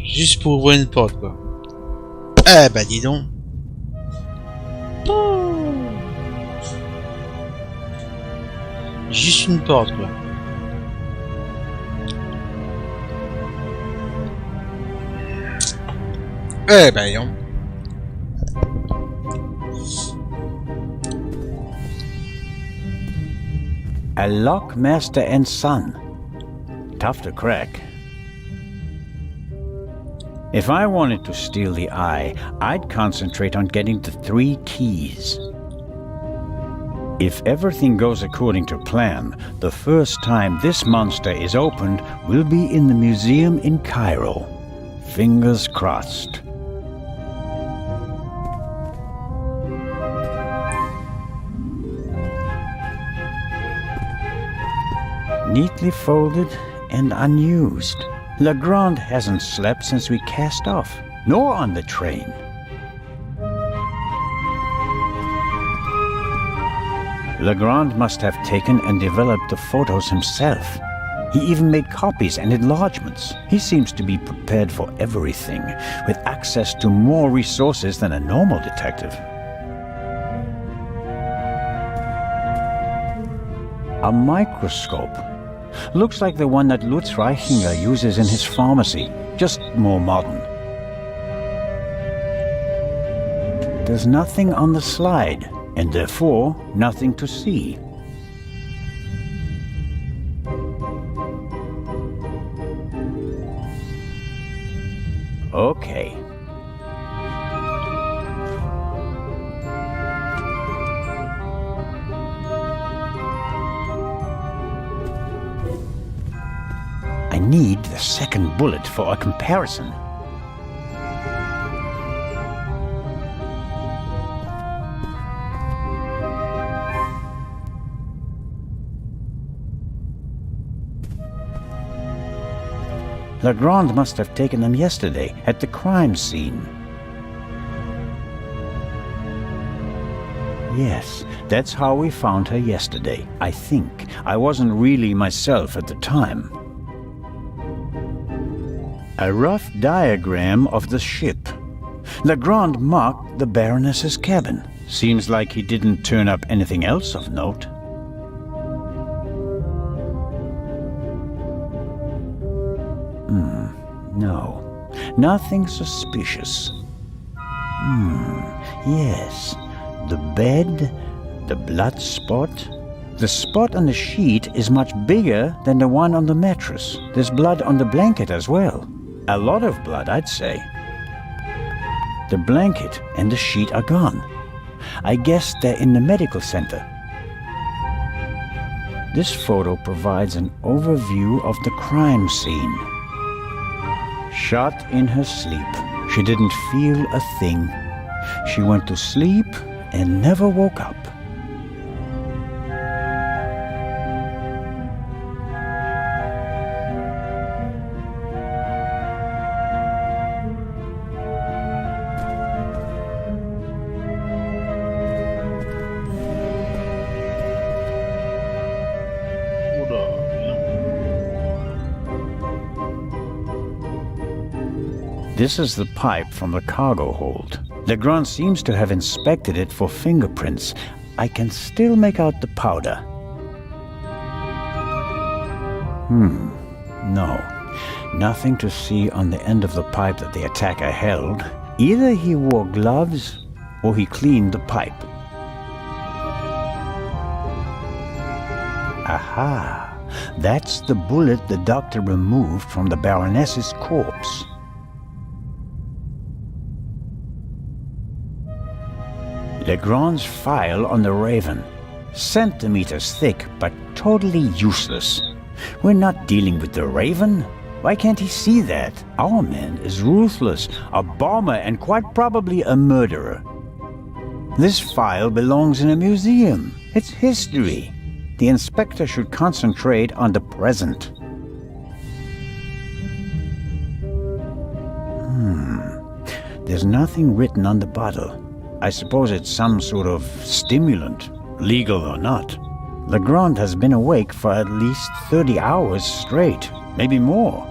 Juste pour ouvrir une porte quoi. Eh bah dis donc. Juste une porte quoi. Eh bah dis donc. L-homme-mystère and son. Tough to crack. If I wanted to steal the eye, I'd concentrate on getting the 3 keys. If everything goes according to plan, the first time this monster is opened will be in the museum in Cairo. Fingers crossed. Neatly folded and unused. Legrand hasn't slept since we cast off, nor on the train. Legrand must have taken and developed the photos himself. He even made copies and enlargements. He seems to be prepared for everything, with access to more resources than a normal detective. A microscope. Looks like the one that Lutz Reichinger uses in his pharmacy, just more modern. There's nothing on the slide, and therefore nothing to see. Okay. I need the second bullet for a comparison. Legrand must have taken them yesterday at the crime scene. Yes, that's how we found her yesterday, I think. I wasn't really myself at the time. A rough diagram of the ship. Legrand marked the Baroness's cabin. Seems like he didn't turn up anything else of note. No, nothing suspicious. Yes, the bed, the blood spot. The spot on the sheet is much bigger than the one on the mattress. There's blood on the blanket as well. A lot of blood, I'd say. The blanket and the sheet are gone. I guess they're in the medical center. This photo provides an overview of the crime scene. Shot in her sleep. She didn't feel a thing. She went to sleep and never woke up. This is the pipe from the cargo hold. Legrand seems to have inspected it for fingerprints. I can still make out the powder. No. Nothing to see on the end of the pipe that the attacker held. Either he wore gloves or he cleaned the pipe. Aha! That's the bullet the doctor removed from the Baroness's corpse. Legrand's file on the Raven. Centimeters thick, but totally useless. We're not dealing with the Raven. Why can't he see that? Our man is ruthless, a bomber, and quite probably a murderer. This file belongs in a museum. It's history. The inspector should concentrate on the present. There's nothing written on the bottle. I suppose it's some sort of stimulant, legal or not. Legrand has been awake for at least 30 hours straight, maybe more.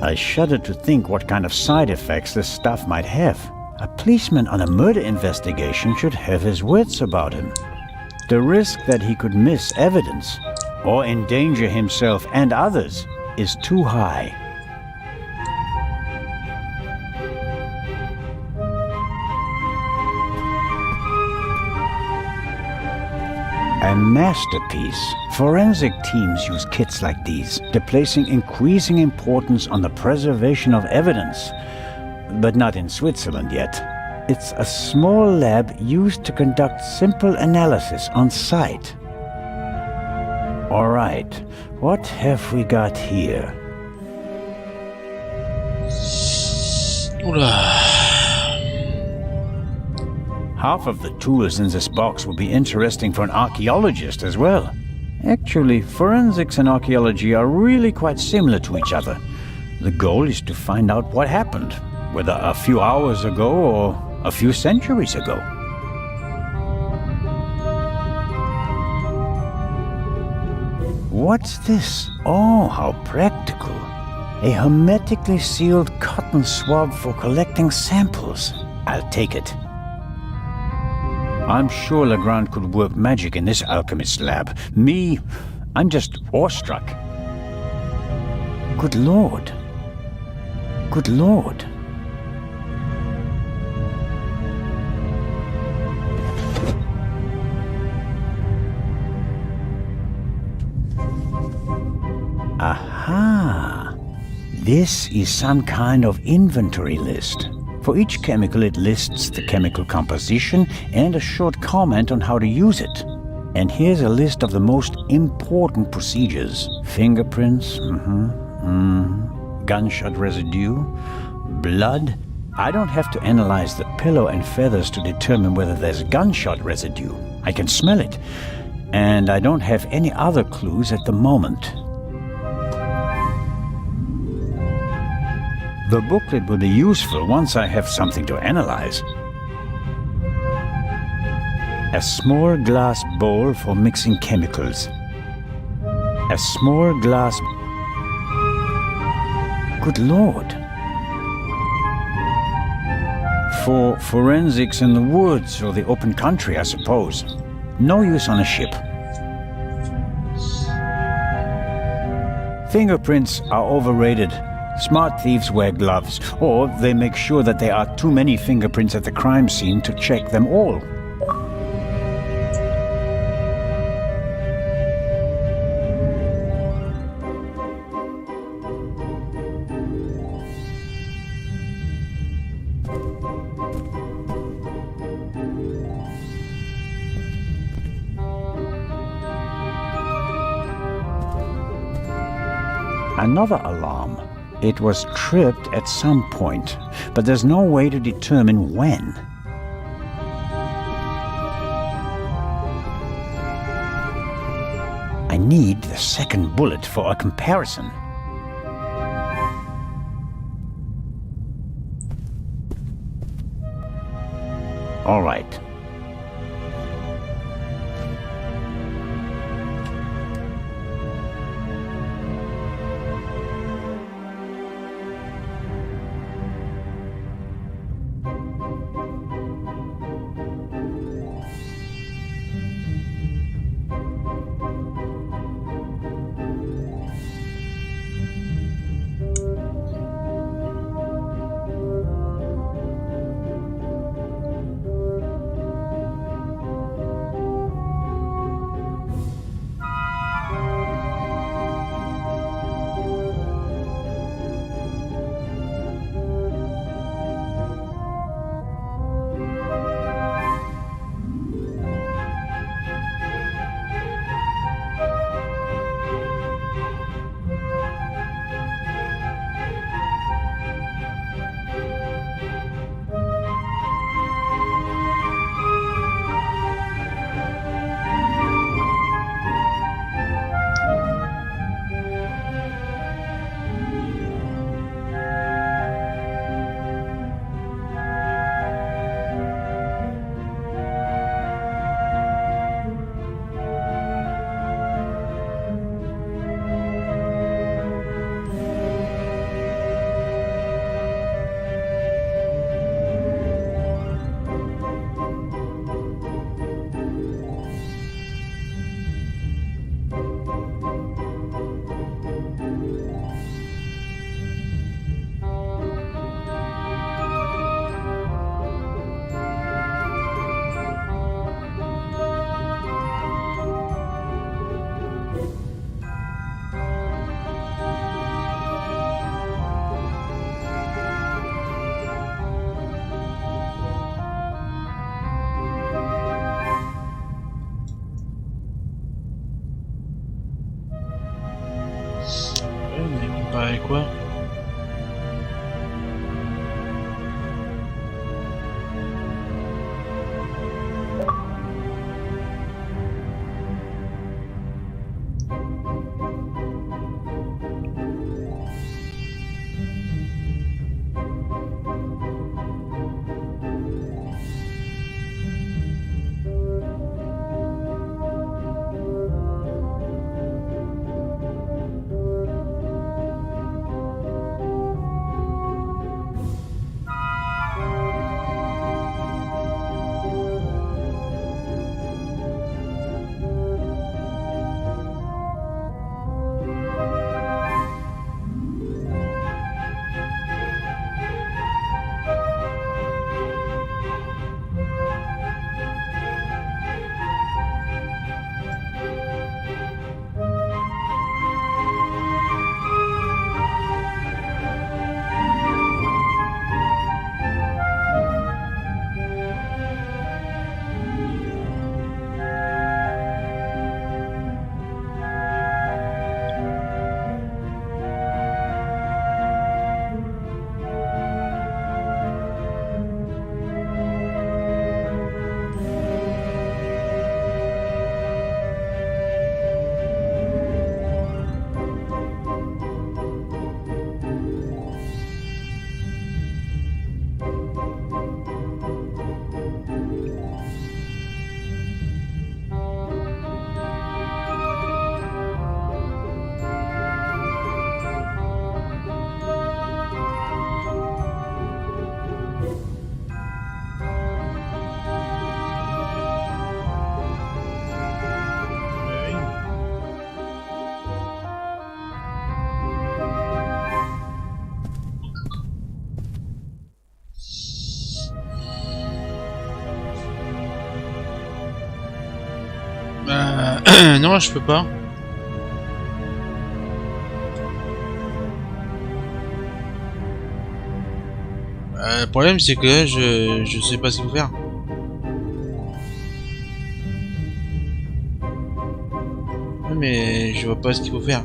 I shudder to think what kind of side effects this stuff might have. A policeman on a murder investigation should have his wits about him. The risk that he could miss evidence or endanger himself and others is too high. A masterpiece. Forensic teams use kits like these, placing increasing importance on the preservation of evidence. But not in Switzerland yet. It's a small lab used to conduct simple analysis on site. All right, what have we got here? Half of the tools in this box will be interesting for an archaeologist as well. Actually, forensics and archaeology are really quite similar to each other. The goal is to find out what happened, whether a few hours ago or a few centuries ago. What's this? Oh, how practical. A hermetically sealed cotton swab for collecting samples. I'll take it. I'm sure Legrand could work magic in this alchemist lab. Me, I'm just awestruck. Good Lord. Good Lord. Aha! This is some kind of inventory list. For each chemical, it lists the chemical composition and a short comment on how to use it. And here's a list of the most important procedures. Fingerprints, gunshot residue, blood. I don't have to analyze the pillow and feathers to determine whether there's gunshot residue. I can smell it. And I don't have any other clues at the moment. The booklet will be useful once I have something to analyze. A small glass bowl for mixing chemicals. A small glass... Good Lord. For forensics in the woods or the open country, I suppose. No use on a ship. Fingerprints are overrated. Smart thieves wear gloves, or they make sure that there are too many fingerprints at the crime scene to check them all. Another alarm. It was tripped at some point, but there's no way to determine when. I need the second bullet for a comparison. All right. Bah, et quoi? Non, je peux pas. Le problème c'est que je sais pas ce qu'il faut faire. Mais je vois pas ce qu'il faut faire.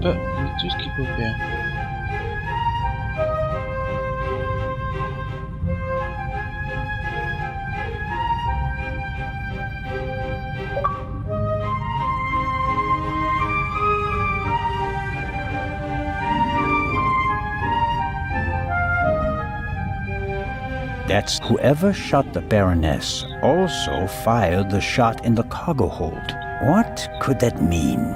Pas du tout ce qu'il faut faire. That's whoever shot the Baroness also fired the shot in the cargo hold. What could that mean?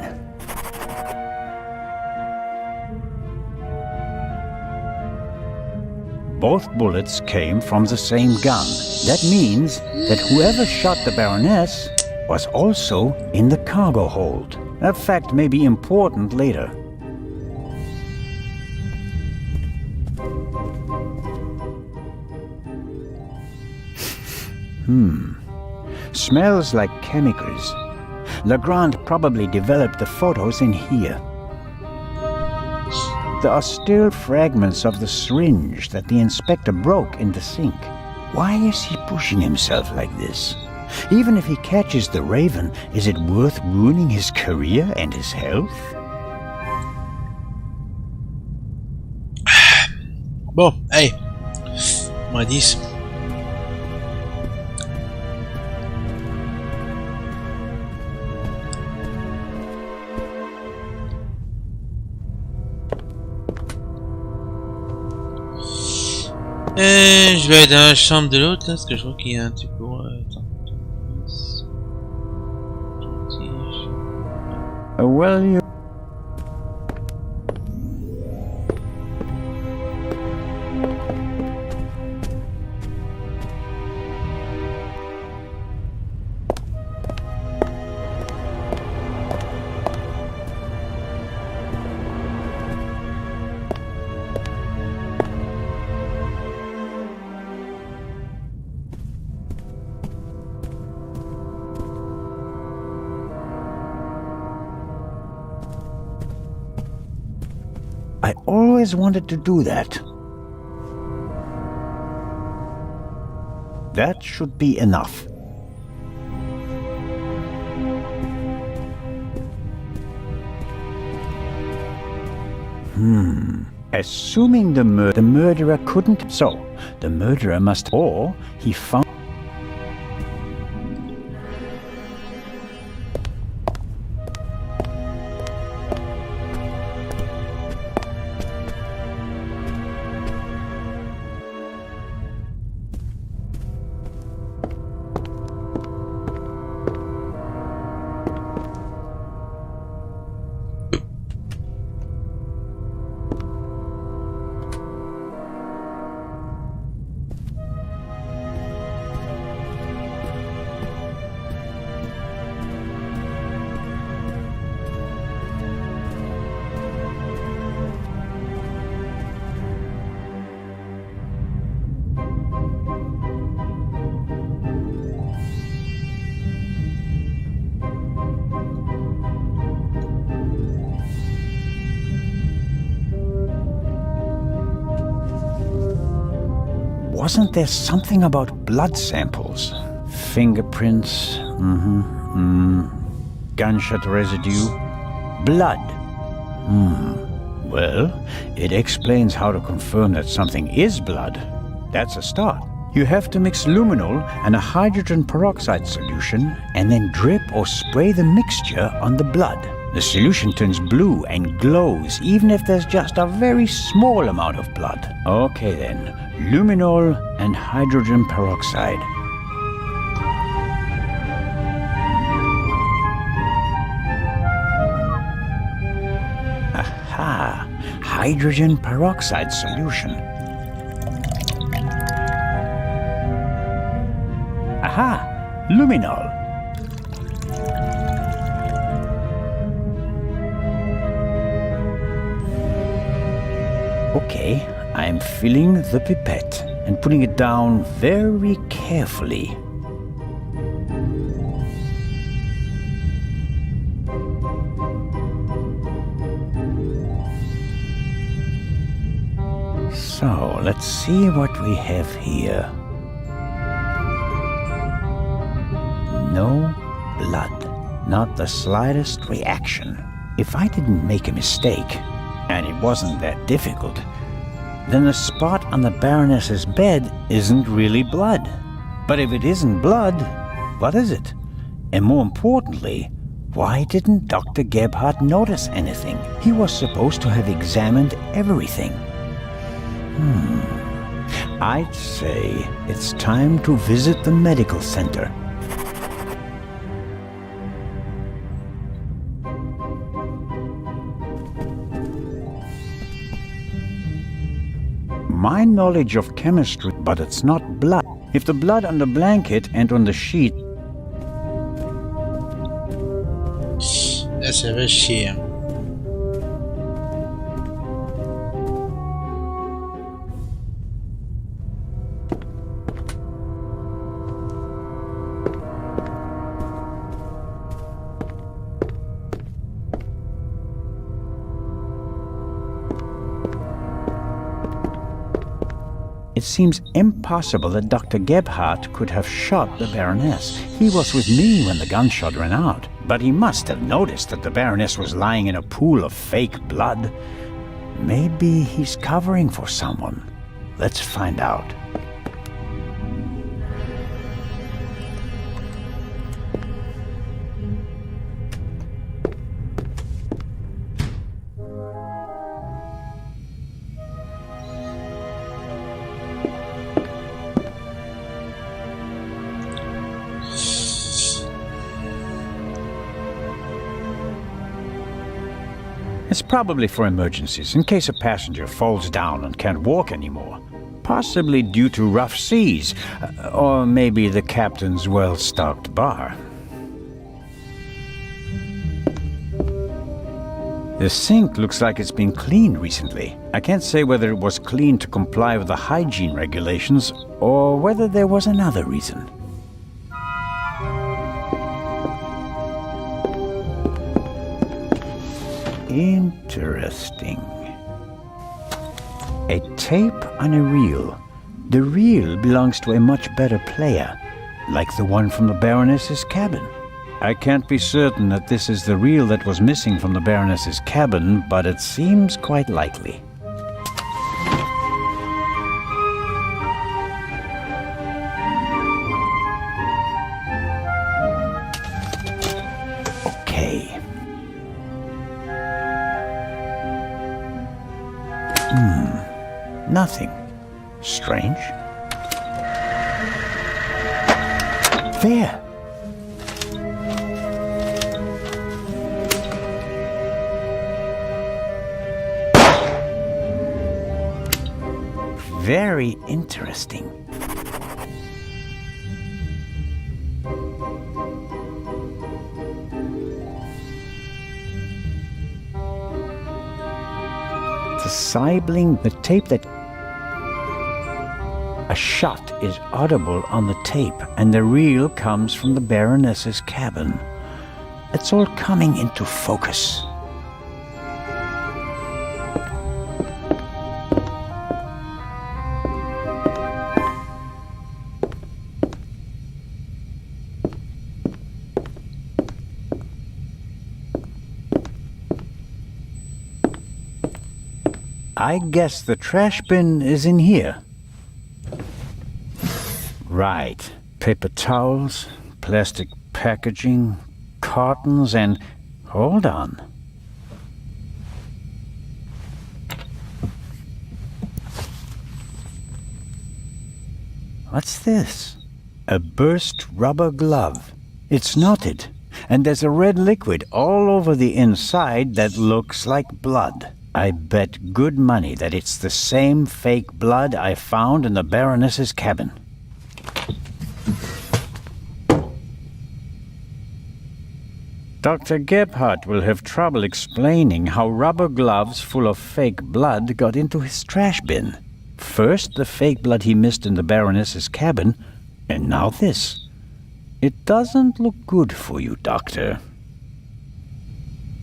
Both bullets came from the same gun. That means that whoever shot the Baroness was also in the cargo hold. That fact may be important later. Smells like chemicals. Legrand probably developed the photos in here. There are still fragments of the syringe that the inspector broke in the sink. Why is he pushing himself like this? Even if he catches the Raven, is it worth ruining his career and his health? Bon, allez. Moins 10. Et je vais aller dans la chambre de l'autre là, parce que je vois qu'il y a un truc pour... Well, you... I always wanted to do that. That should be enough. Assuming the murderer couldn't... So, the murderer must... Or he found... Wasn't there something about blood samples? Fingerprints, gunshot residue, blood. Well, it explains how to confirm that something is blood. That's a start. You have to mix luminol and a hydrogen peroxide solution and then drip or spray the mixture on the blood. The solution turns blue and glows even if there's just a very small amount of blood. Okay then, luminol and hydrogen peroxide. Aha, hydrogen peroxide solution. Aha, luminol. Okay, I'm filling the pipette and putting it down very carefully. So, let's see what we have here. No blood, not the slightest reaction. If I didn't make a mistake, and it wasn't that difficult, then the spot on the Baroness's bed isn't really blood. But if it isn't blood, what is it? And more importantly, why didn't Dr. Gebhardt notice anything? He was supposed to have examined everything. I'd say it's time to visit the medical center. My knowledge of chemistry, but it's not blood. If the blood on the blanket and on the sheet... Là, ça va chier. Hein. It seems impossible that Dr. Gebhardt could have shot the Baroness. He was with me when the gunshot ran out. But he must have noticed that the Baroness was lying in a pool of fake blood. Maybe he's covering for someone. Let's find out. It's probably for emergencies, in case a passenger falls down and can't walk anymore. Possibly due to rough seas, or maybe the captain's well-stocked bar. The sink looks like it's been cleaned recently. I can't say whether it was cleaned to comply with the hygiene regulations, or whether there was another reason. Interesting. A tape on a reel. The reel belongs to a much better player, like the one from the Baroness's cabin. I can't be certain that this is the reel that was missing from the Baroness's cabin, but it seems quite likely. Okay. Nothing. Strange. There. Very interesting. The sibling, the tape that... A shot is audible on the tape, and the reel comes from the Baroness's cabin. It's all coming into focus. I guess the trash bin is in here. Right. Paper towels, plastic packaging, cartons, and... Hold on. What's this? A burst rubber glove. It's knotted, and there's a red liquid all over the inside that looks like blood. I bet good money that it's the same fake blood I found in the Baroness's cabin. Dr. Gebhardt will have trouble explaining how rubber gloves full of fake blood got into his trash bin. First, the fake blood he missed in the Baroness's cabin, and now this. It doesn't look good for you, Doctor.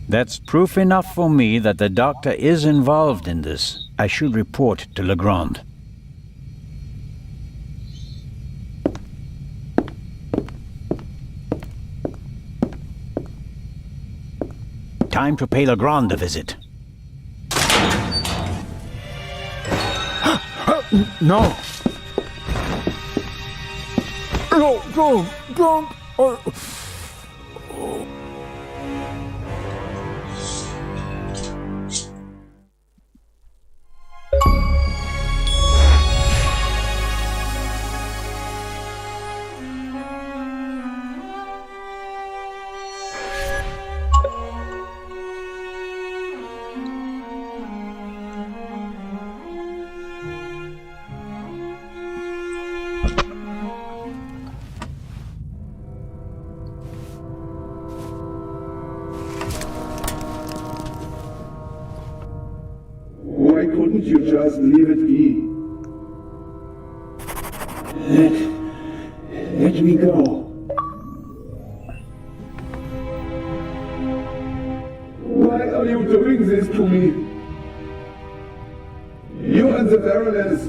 That's proof enough for me that the doctor is involved in this. I should report to Legrand. Time to pay Legrand a visit. No. No, don't. Why couldn't you just leave it be? Let me go. Why are you doing this to me? You and the Baroness.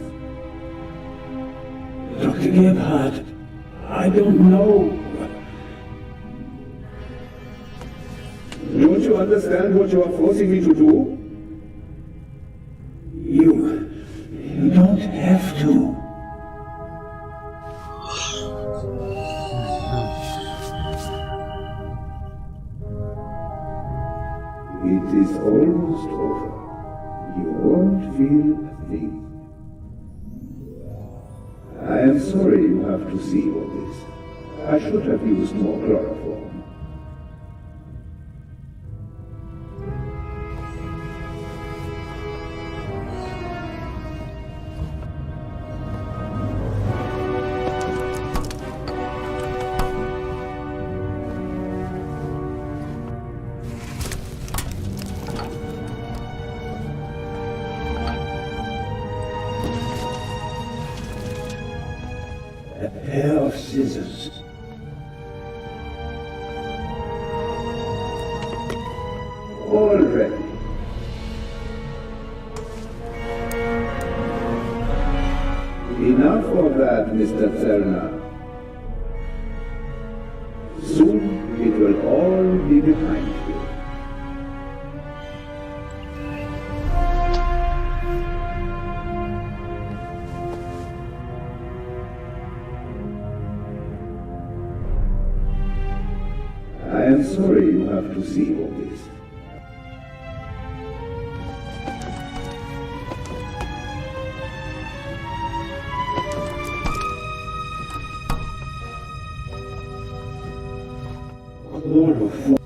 Dr. Gebhardt, I don't know. Don't you understand what you are forcing me to do? You don't have to. It is almost over. You won't feel a thing. I am sorry you have to see all this. I should have used more chloroform. A pair of scissors. All ready. Mr. Zellner. Soon it will all be behind you. I am sorry you have to see all this. Chloroform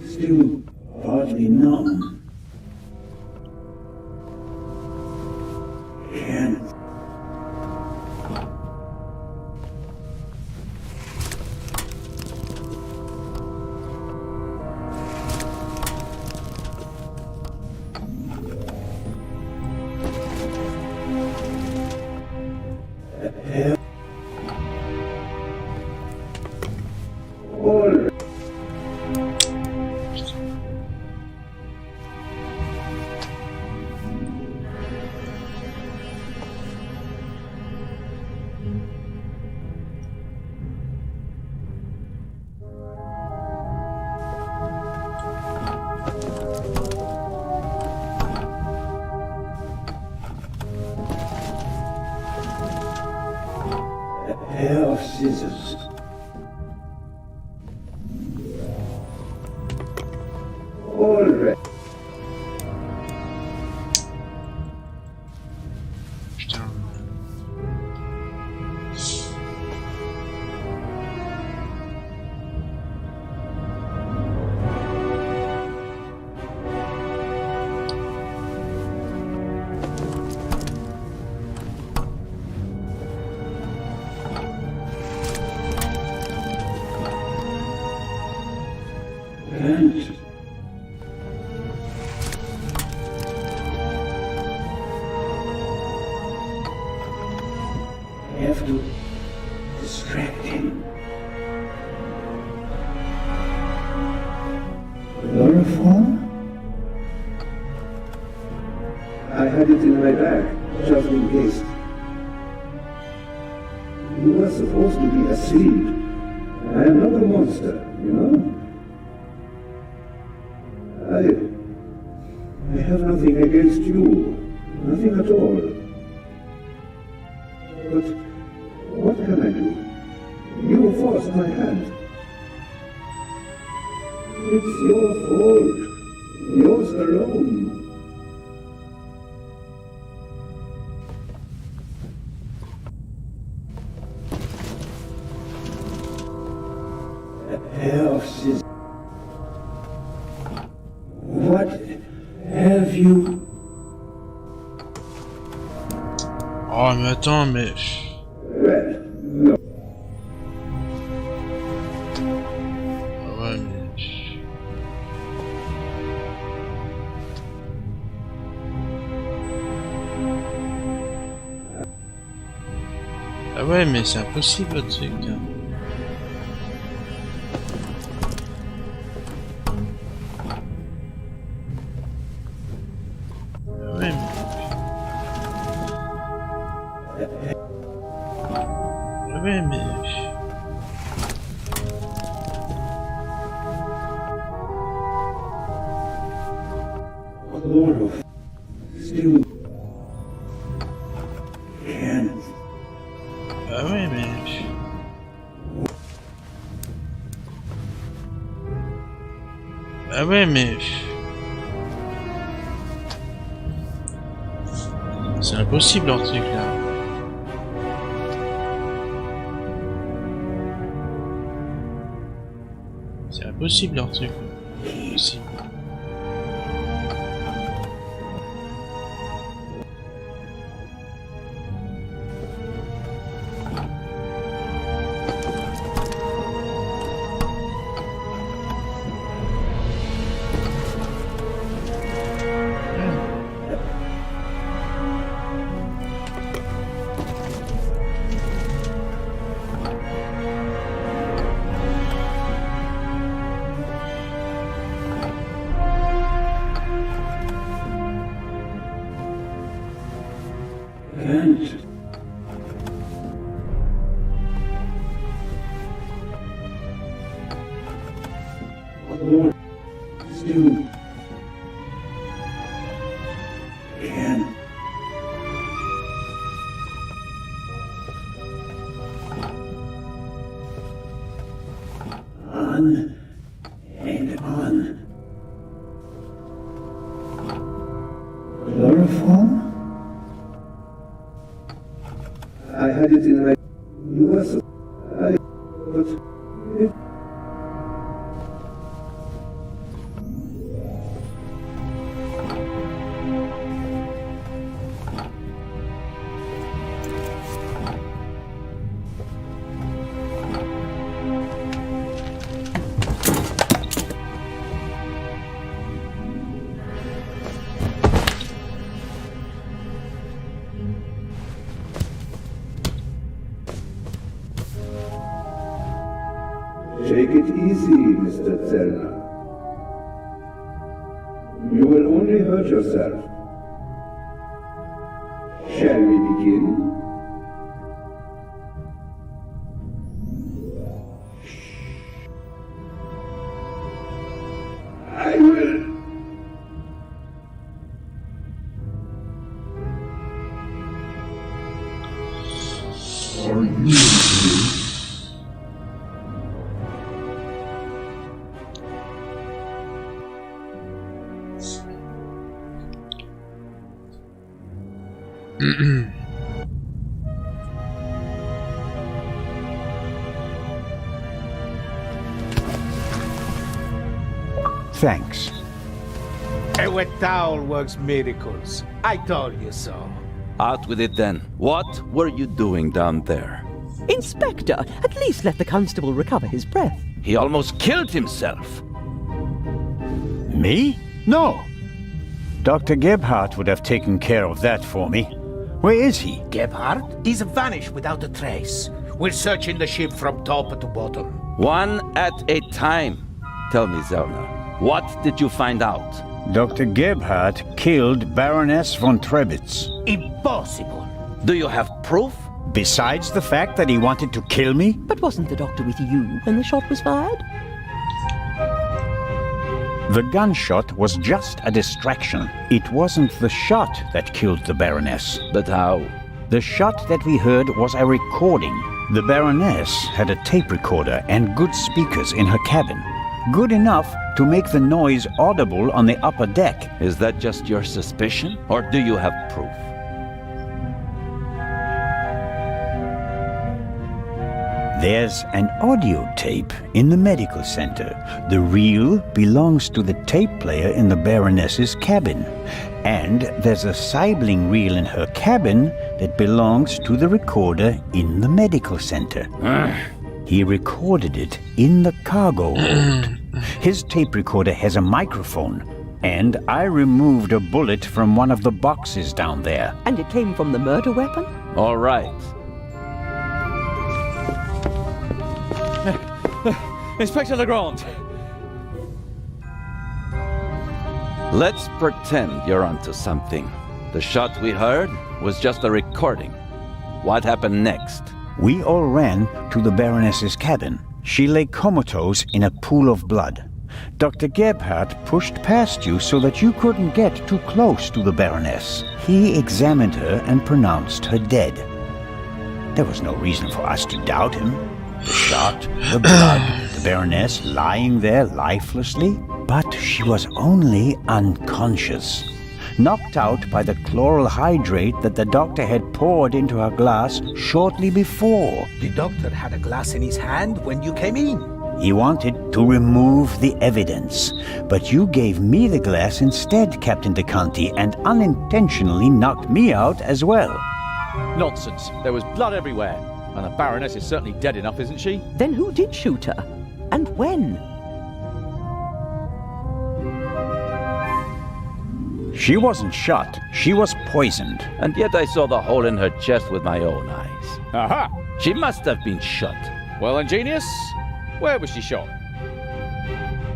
still partly numb. Can't. All a pair of scissors. All right. Putain. Can't. Have to distract him. Chloroform? I had it in my bag, just in case. You were supposed to be asleep. I am not a monster, you know? I have nothing against you. Nothing at all. But what can I do? You forced my hand. It's your fault. Yours alone. A pair of scissors. What have you? Oh mais attends, mais... Well, no. Ah ouais mais... Ah ouais mais c'est impossible le truc. Hein. Ah ouais mais... Ah ouais mais... Chloroform still can't. Ah ouais mais... Ah ouais mais... C'est impossible leur truc là. C'est impossible leur truc. Impossible. Lord, still can. On and on. Chloroform? I had it in my US. But it Take it easy, Mr. Zellner. You will only hurt yourself. Shall we begin? I will. Are you here? Thanks. A wet towel works miracles. I told you so. Out with it then. What were you doing down there? Inspector, at least let the constable recover his breath. He almost killed himself. Me? No. Dr. Gebhardt would have taken care of that for me. Where is he? Gebhardt? He's vanished without a trace. We're searching the ship from top to bottom. One at a time. Tell me, Zellner, what did you find out? Dr. Gebhardt killed Baroness von Trebitz. Impossible. Do you have proof? Besides the fact that he wanted to kill me? But wasn't the doctor with you when the shot was fired? The gunshot was just a distraction. It wasn't the shot that killed the Baroness. But how? The shot that we heard was a recording. The Baroness had a tape recorder and good speakers in her cabin. Good enough to make the noise audible on the upper deck. Is that just your suspicion? Or do you have proof? There's an audio tape in the medical center. The reel belongs to the tape player in the Baroness's cabin. And there's a sibling reel in her cabin that belongs to the recorder in the medical center. He recorded it in the cargo hold. His tape recorder has a microphone, and I removed a bullet from one of the boxes down there. And it came from the murder weapon? All right. Inspector Legrand! Let's pretend you're onto something. The shot we heard was just a recording. What happened next? We all ran to the Baroness's cabin. She lay comatose in a pool of blood. Dr. Gebhardt pushed past you so that you couldn't get too close to the Baroness. He examined her and pronounced her dead. There was no reason for us to doubt him. The shot, the blood, the Baroness lying there lifelessly. But she was only unconscious, knocked out by the chloral hydrate that the doctor had poured into her glass shortly before. The doctor had a glass in his hand when you came in. He wanted to remove the evidence, but you gave me the glass instead, Captain DeConti, and unintentionally knocked me out as well. Nonsense. There was blood everywhere. And the Baroness is certainly dead enough, isn't she? Then who did shoot her? And when? She wasn't shot. She was poisoned. And yet I saw the hole in her chest with my own eyes. Aha! She must have been shot. Well, ingenious. Where was she shot?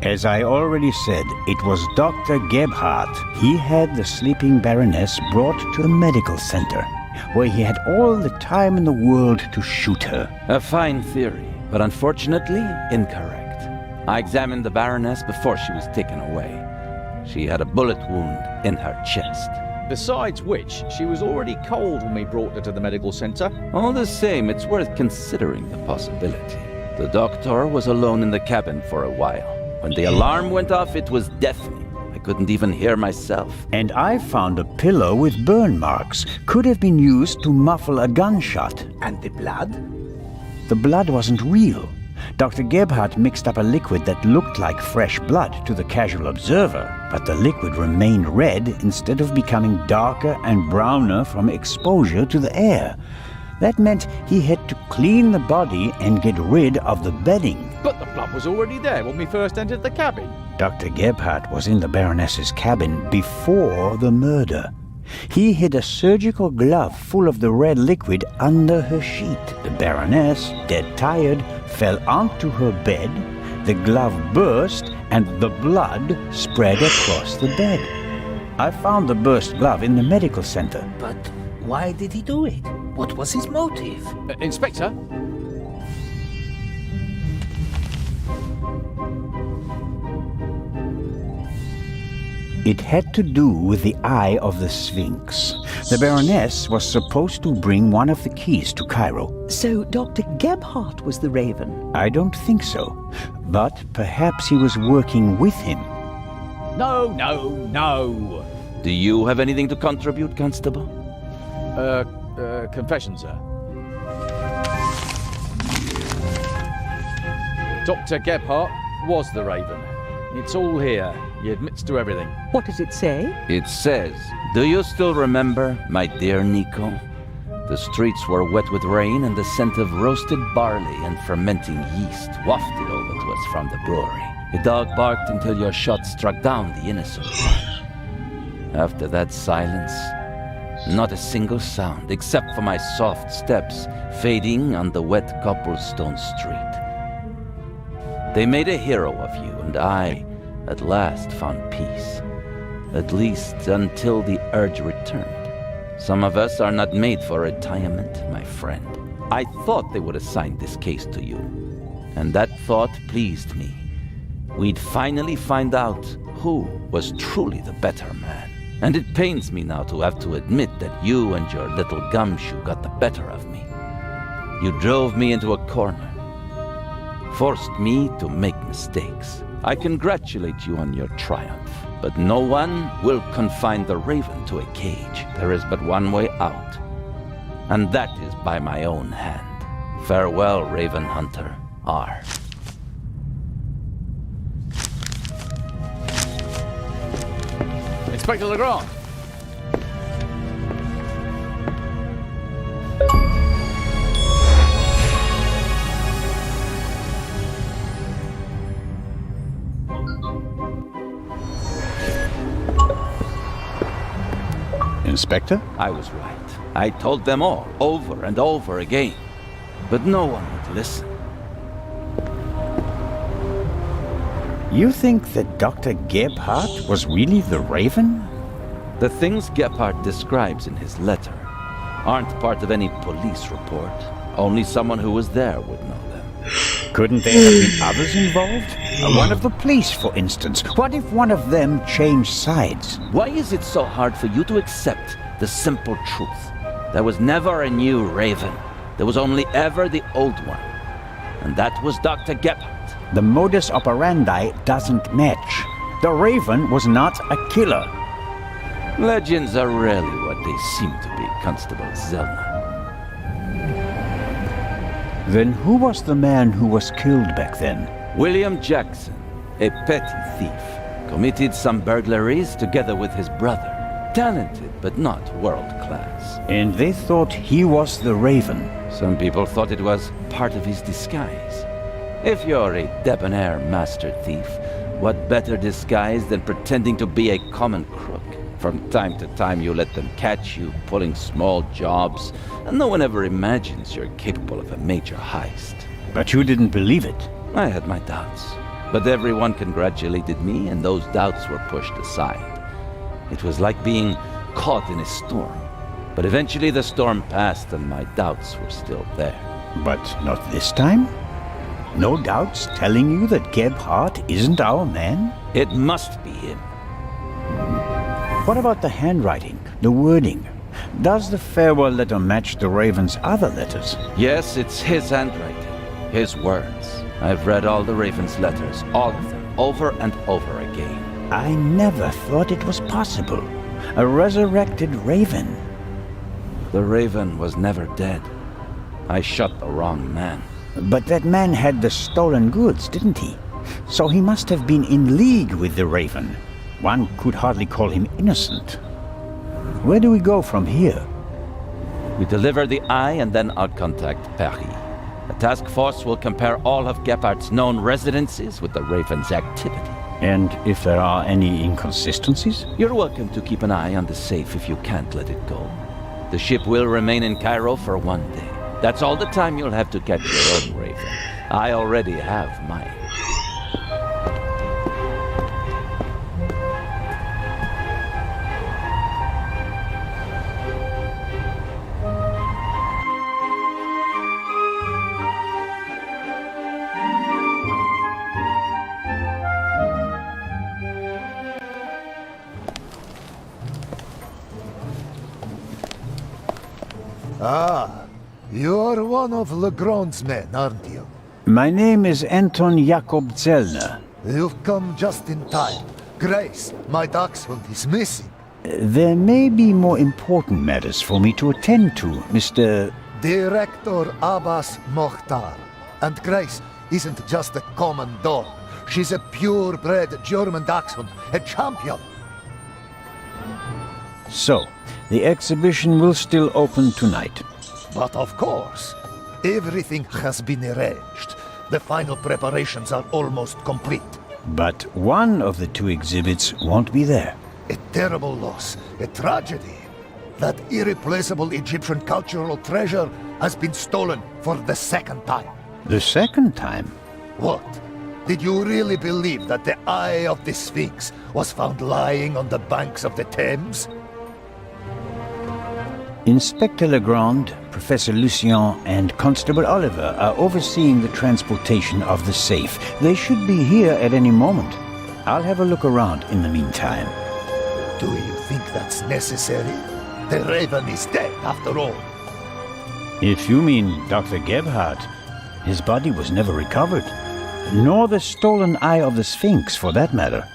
As I already said, it was Dr. Gebhardt. He had the sleeping Baroness brought to the medical center, where he had all the time in the world to shoot her. A fine theory, but unfortunately incorrect. I examined the Baroness before she was taken away. She had a bullet wound in her chest. Besides which, she was already cold when we brought her to the medical center. All the same, it's worth considering the possibility. The doctor was alone in the cabin for a while. When the alarm went off, it was deafening. I couldn't even hear myself. And I found a pillow with burn marks. Could have been used to muffle a gunshot. And the blood? The blood wasn't real. Dr. Gebhardt mixed up a liquid that looked like fresh blood to the casual observer, but the liquid remained red instead of becoming darker and browner from exposure to the air. That meant he had to clean the body and get rid of the bedding. But the blood was already there when we first entered the cabin. Dr. Gebhardt was in the Baroness's cabin before the murder. He hid a surgical glove full of the red liquid under her sheet. The Baroness, dead tired, fell onto her bed. The glove burst and the blood spread across the bed. I found the burst glove in the medical center. But why did he do it? What was his motive? Inspector? It had to do with the Eye of the Sphinx. The Baroness was supposed to bring one of the keys to Cairo. So Dr. Gebhardt was the Raven? I don't think so, but perhaps he was working with him. No, no, no. Do you have anything to contribute, Constable? Confession, sir. Dr. Gebhardt was the Raven. It's all here. He admits to everything. What does it say? It says, "Do you still remember, my dear Nico? The streets were wet with rain and the scent of roasted barley and fermenting yeast wafted over to us from the brewery. The dog barked until your shot struck down the innocent one. After that silence, not a single sound except for my soft steps fading on the wet cobblestone street. They made a hero of you, and I at last found peace. At least until the urge returned. Some of us are not made for retirement, my friend. I thought they would assign this case to you, and that thought pleased me. We'd finally find out who was truly the better man. And it pains me now to have to admit that you and your little gumshoe got the better of me. You drove me into a corner, forced me to make mistakes. I congratulate you on your triumph, but no one will confine the Raven to a cage. There is but one way out, and that is by my own hand. Farewell, Raven Hunter R. Inspector Legrand. Inspector? I was right. I told them all, over and over again. But no one would listen. You think that Dr. Gebhardt was really the Raven? The things Gebhardt describes in his letter aren't part of any police report. Only someone who was there would know them. Couldn't there have been others involved? One of the police, for instance. What if one of them changed sides? Why is it so hard for you to accept the simple truth? There was never a new Raven. There was only ever the old one. And that was Dr. Gebhardt. The modus operandi doesn't match. The Raven was not a killer. Legends are rarely what they seem to be, Constable Zellner. Then who was the man who was killed back then? William Jackson, a petty thief, committed some burglaries together with his brother. Talented, but not world-class. And they thought he was the Raven. Some people thought it was part of his disguise. If you're a debonair master thief, what better disguise than pretending to be a common crook? From time to time you let them catch you pulling small jobs, and no one ever imagines you're capable of a major heist. But you didn't believe it. I had my doubts, but everyone congratulated me and those doubts were pushed aside. It was like being caught in a storm, but eventually the storm passed and my doubts were still there. But not this time? No doubts telling you that Gebhardt isn't our man? It must be him. What about the handwriting, the wording? Does the farewell letter match the Raven's other letters? Yes, it's his handwriting, his words. I've read all the Raven's letters, all of them, over and over again. I never thought it was possible. A resurrected Raven. The Raven was never dead. I shot the wrong man. But that man had the stolen goods, didn't he? So he must have been in league with the Raven. One could hardly call him innocent. Where do we go from here? We deliver the eye and then I'll contact Paris. A task force will compare all of Gebhardt's known residences with the Raven's activity. And if there are any inconsistencies? You're welcome to keep an eye on the safe if you can't let it go. The ship will remain in Cairo for 1 day. That's all the time you'll have to catch your own Raven. I already have mine. Ah, you're one of Legrand's men, aren't you? My name is Anton Jakob Zellner. You've come just in time. Grace, my dachshund, is missing. There may be more important matters for me to attend to, Mr. Director Abbas Mokhtar. And Grace isn't just a common dog. She's a purebred German dachshund, a champion. So, the exhibition will still open tonight. But of course, everything has been arranged. The final preparations are almost complete. But one of the two exhibits won't be there. A terrible loss, a tragedy. That irreplaceable Egyptian cultural treasure has been stolen for the second time. The second time? What? Did you really believe that the Eye of the Sphinx was found lying on the banks of the Thames? Inspector Legrand, Professor Lucien, and Constable Oliver are overseeing the transportation of the safe. They should be here at any moment. I'll have a look around in the meantime. Do you think that's necessary? The Raven is dead, after all. If you mean Dr. Gebhardt, his body was never recovered. Nor the stolen Eye of the Sphinx, for that matter.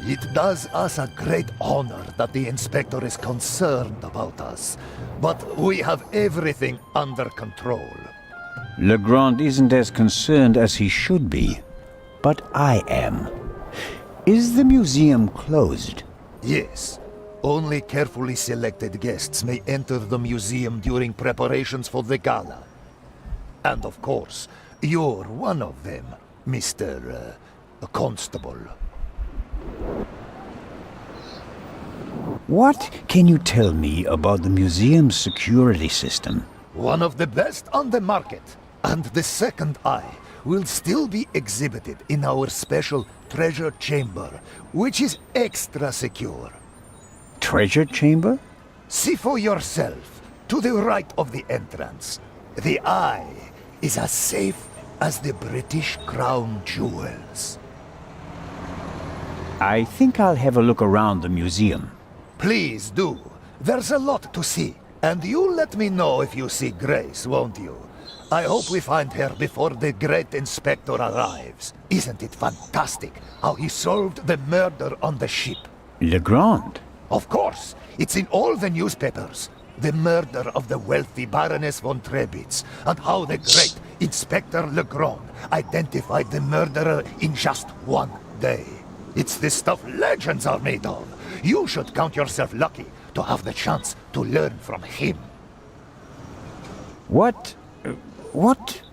It does us a great honor that the Inspector is concerned about us. But we have everything under control. Legrand isn't as concerned as he should be. But I am. Is the museum closed? Yes. Only carefully selected guests may enter the museum during preparations for the gala. And of course, you're one of them, Mr. Constable. What can you tell me about the museum's security system? One of the best on the market. And the second eye will still be exhibited in our special treasure chamber, which is extra secure. Treasure chamber? See for yourself, to the right of the entrance. The eye is as safe as the British Crown jewels. I think I'll have a look around the museum. Please do. There's a lot to see. And you'll let me know if you see Grace, won't you? I hope we find her before the great inspector arrives. Isn't it fantastic how he solved the murder on the ship? Legrand? Of course. It's in all the newspapers. The murder of the wealthy Baroness von Trebitz, and how the great Inspector Legrand identified the murderer in just 1 day. It's the stuff legends are made of. You should count yourself lucky to have the chance to learn from him. What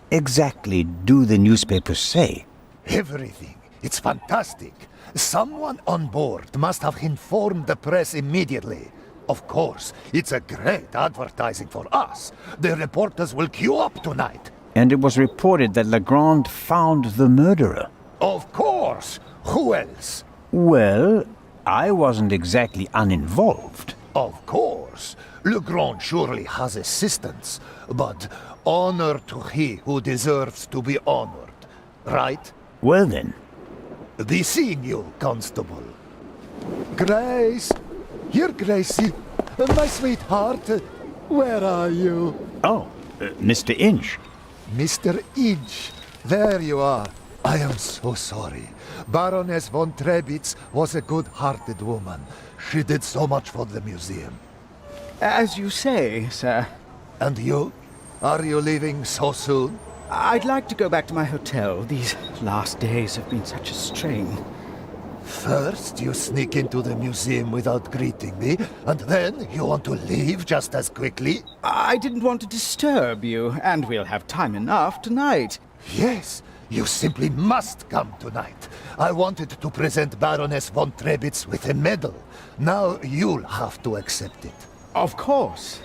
exactly do the newspapers say? Everything. It's fantastic. Someone on board must have informed the press immediately. Of course, it's a great advertising for us. The reporters will queue up tonight. And it was reported that Legrand found the murderer. Of course! Who else? Well, I wasn't exactly uninvolved. Of course. Legrand surely has assistants, but honor to he who deserves to be honored. right? Well then, Be seeing you, Constable. Grace! Here, Gracie. My sweetheart. Where are you? oh, Mr. Inch. Mr. Inch. There you are. I am so sorry. Baroness von Trebitz was a good-hearted woman. She did so much for the museum. As you say, sir. And you? Are you leaving so soon? I'd like to go back to my hotel. These last days have been such a strain. First, you sneak into the museum without greeting me, and then you want to leave just as quickly? I didn't want to disturb you, and we'll have time enough tonight. Yes, you simply must come tonight. I wanted to present Baroness von Trebitz with a medal. Now you'll have to accept it. Of course,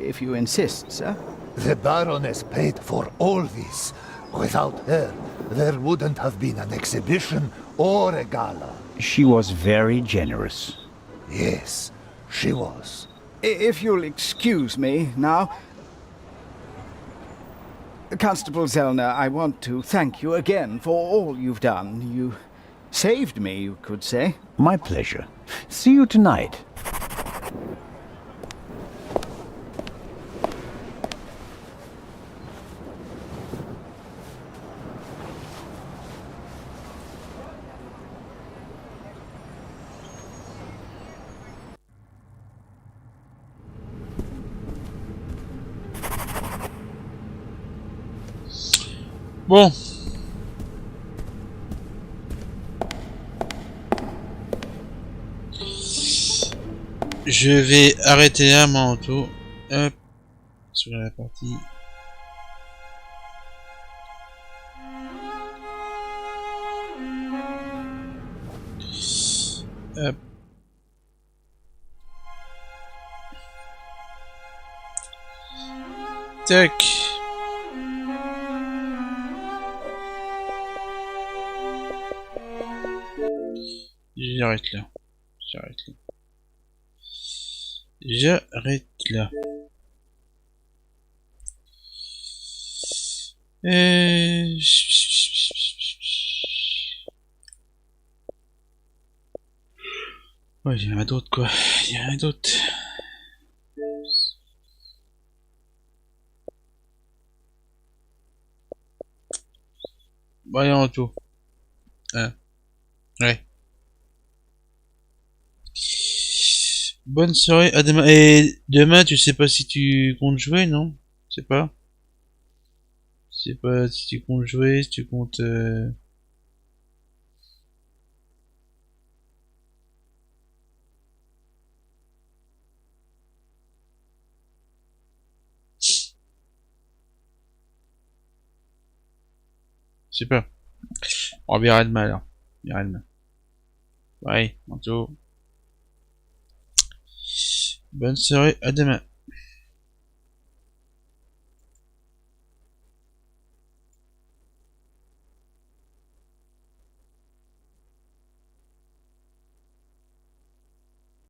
if you insist, sir. The Baroness paid for all this. Without her, there wouldn't have been an exhibition or a gala. She was very generous. Yes, she was. If you'll excuse me now. Constable Zellner, I want to thank you again for all you've done. You saved me, you could say. My pleasure. See you tonight. Bon. Je vais arrêter là mon tour. Hop. Sur la partie. Hop. Tac. J'arrête là. J'arrête là. J'arrête là. Ouais, il y en a d'autres quoi. Il y en a d'autres. Voyons tout. Ah. Ouais. Bonne soirée, à demain. Et demain, tu sais pas si tu comptes jouer, non? Je sais pas. Je sais pas si tu comptes jouer, si tu comptes... Je sais pas. On verra demain alors. On verra demain. Ouais, bientôt. Bonne soirée, à demain.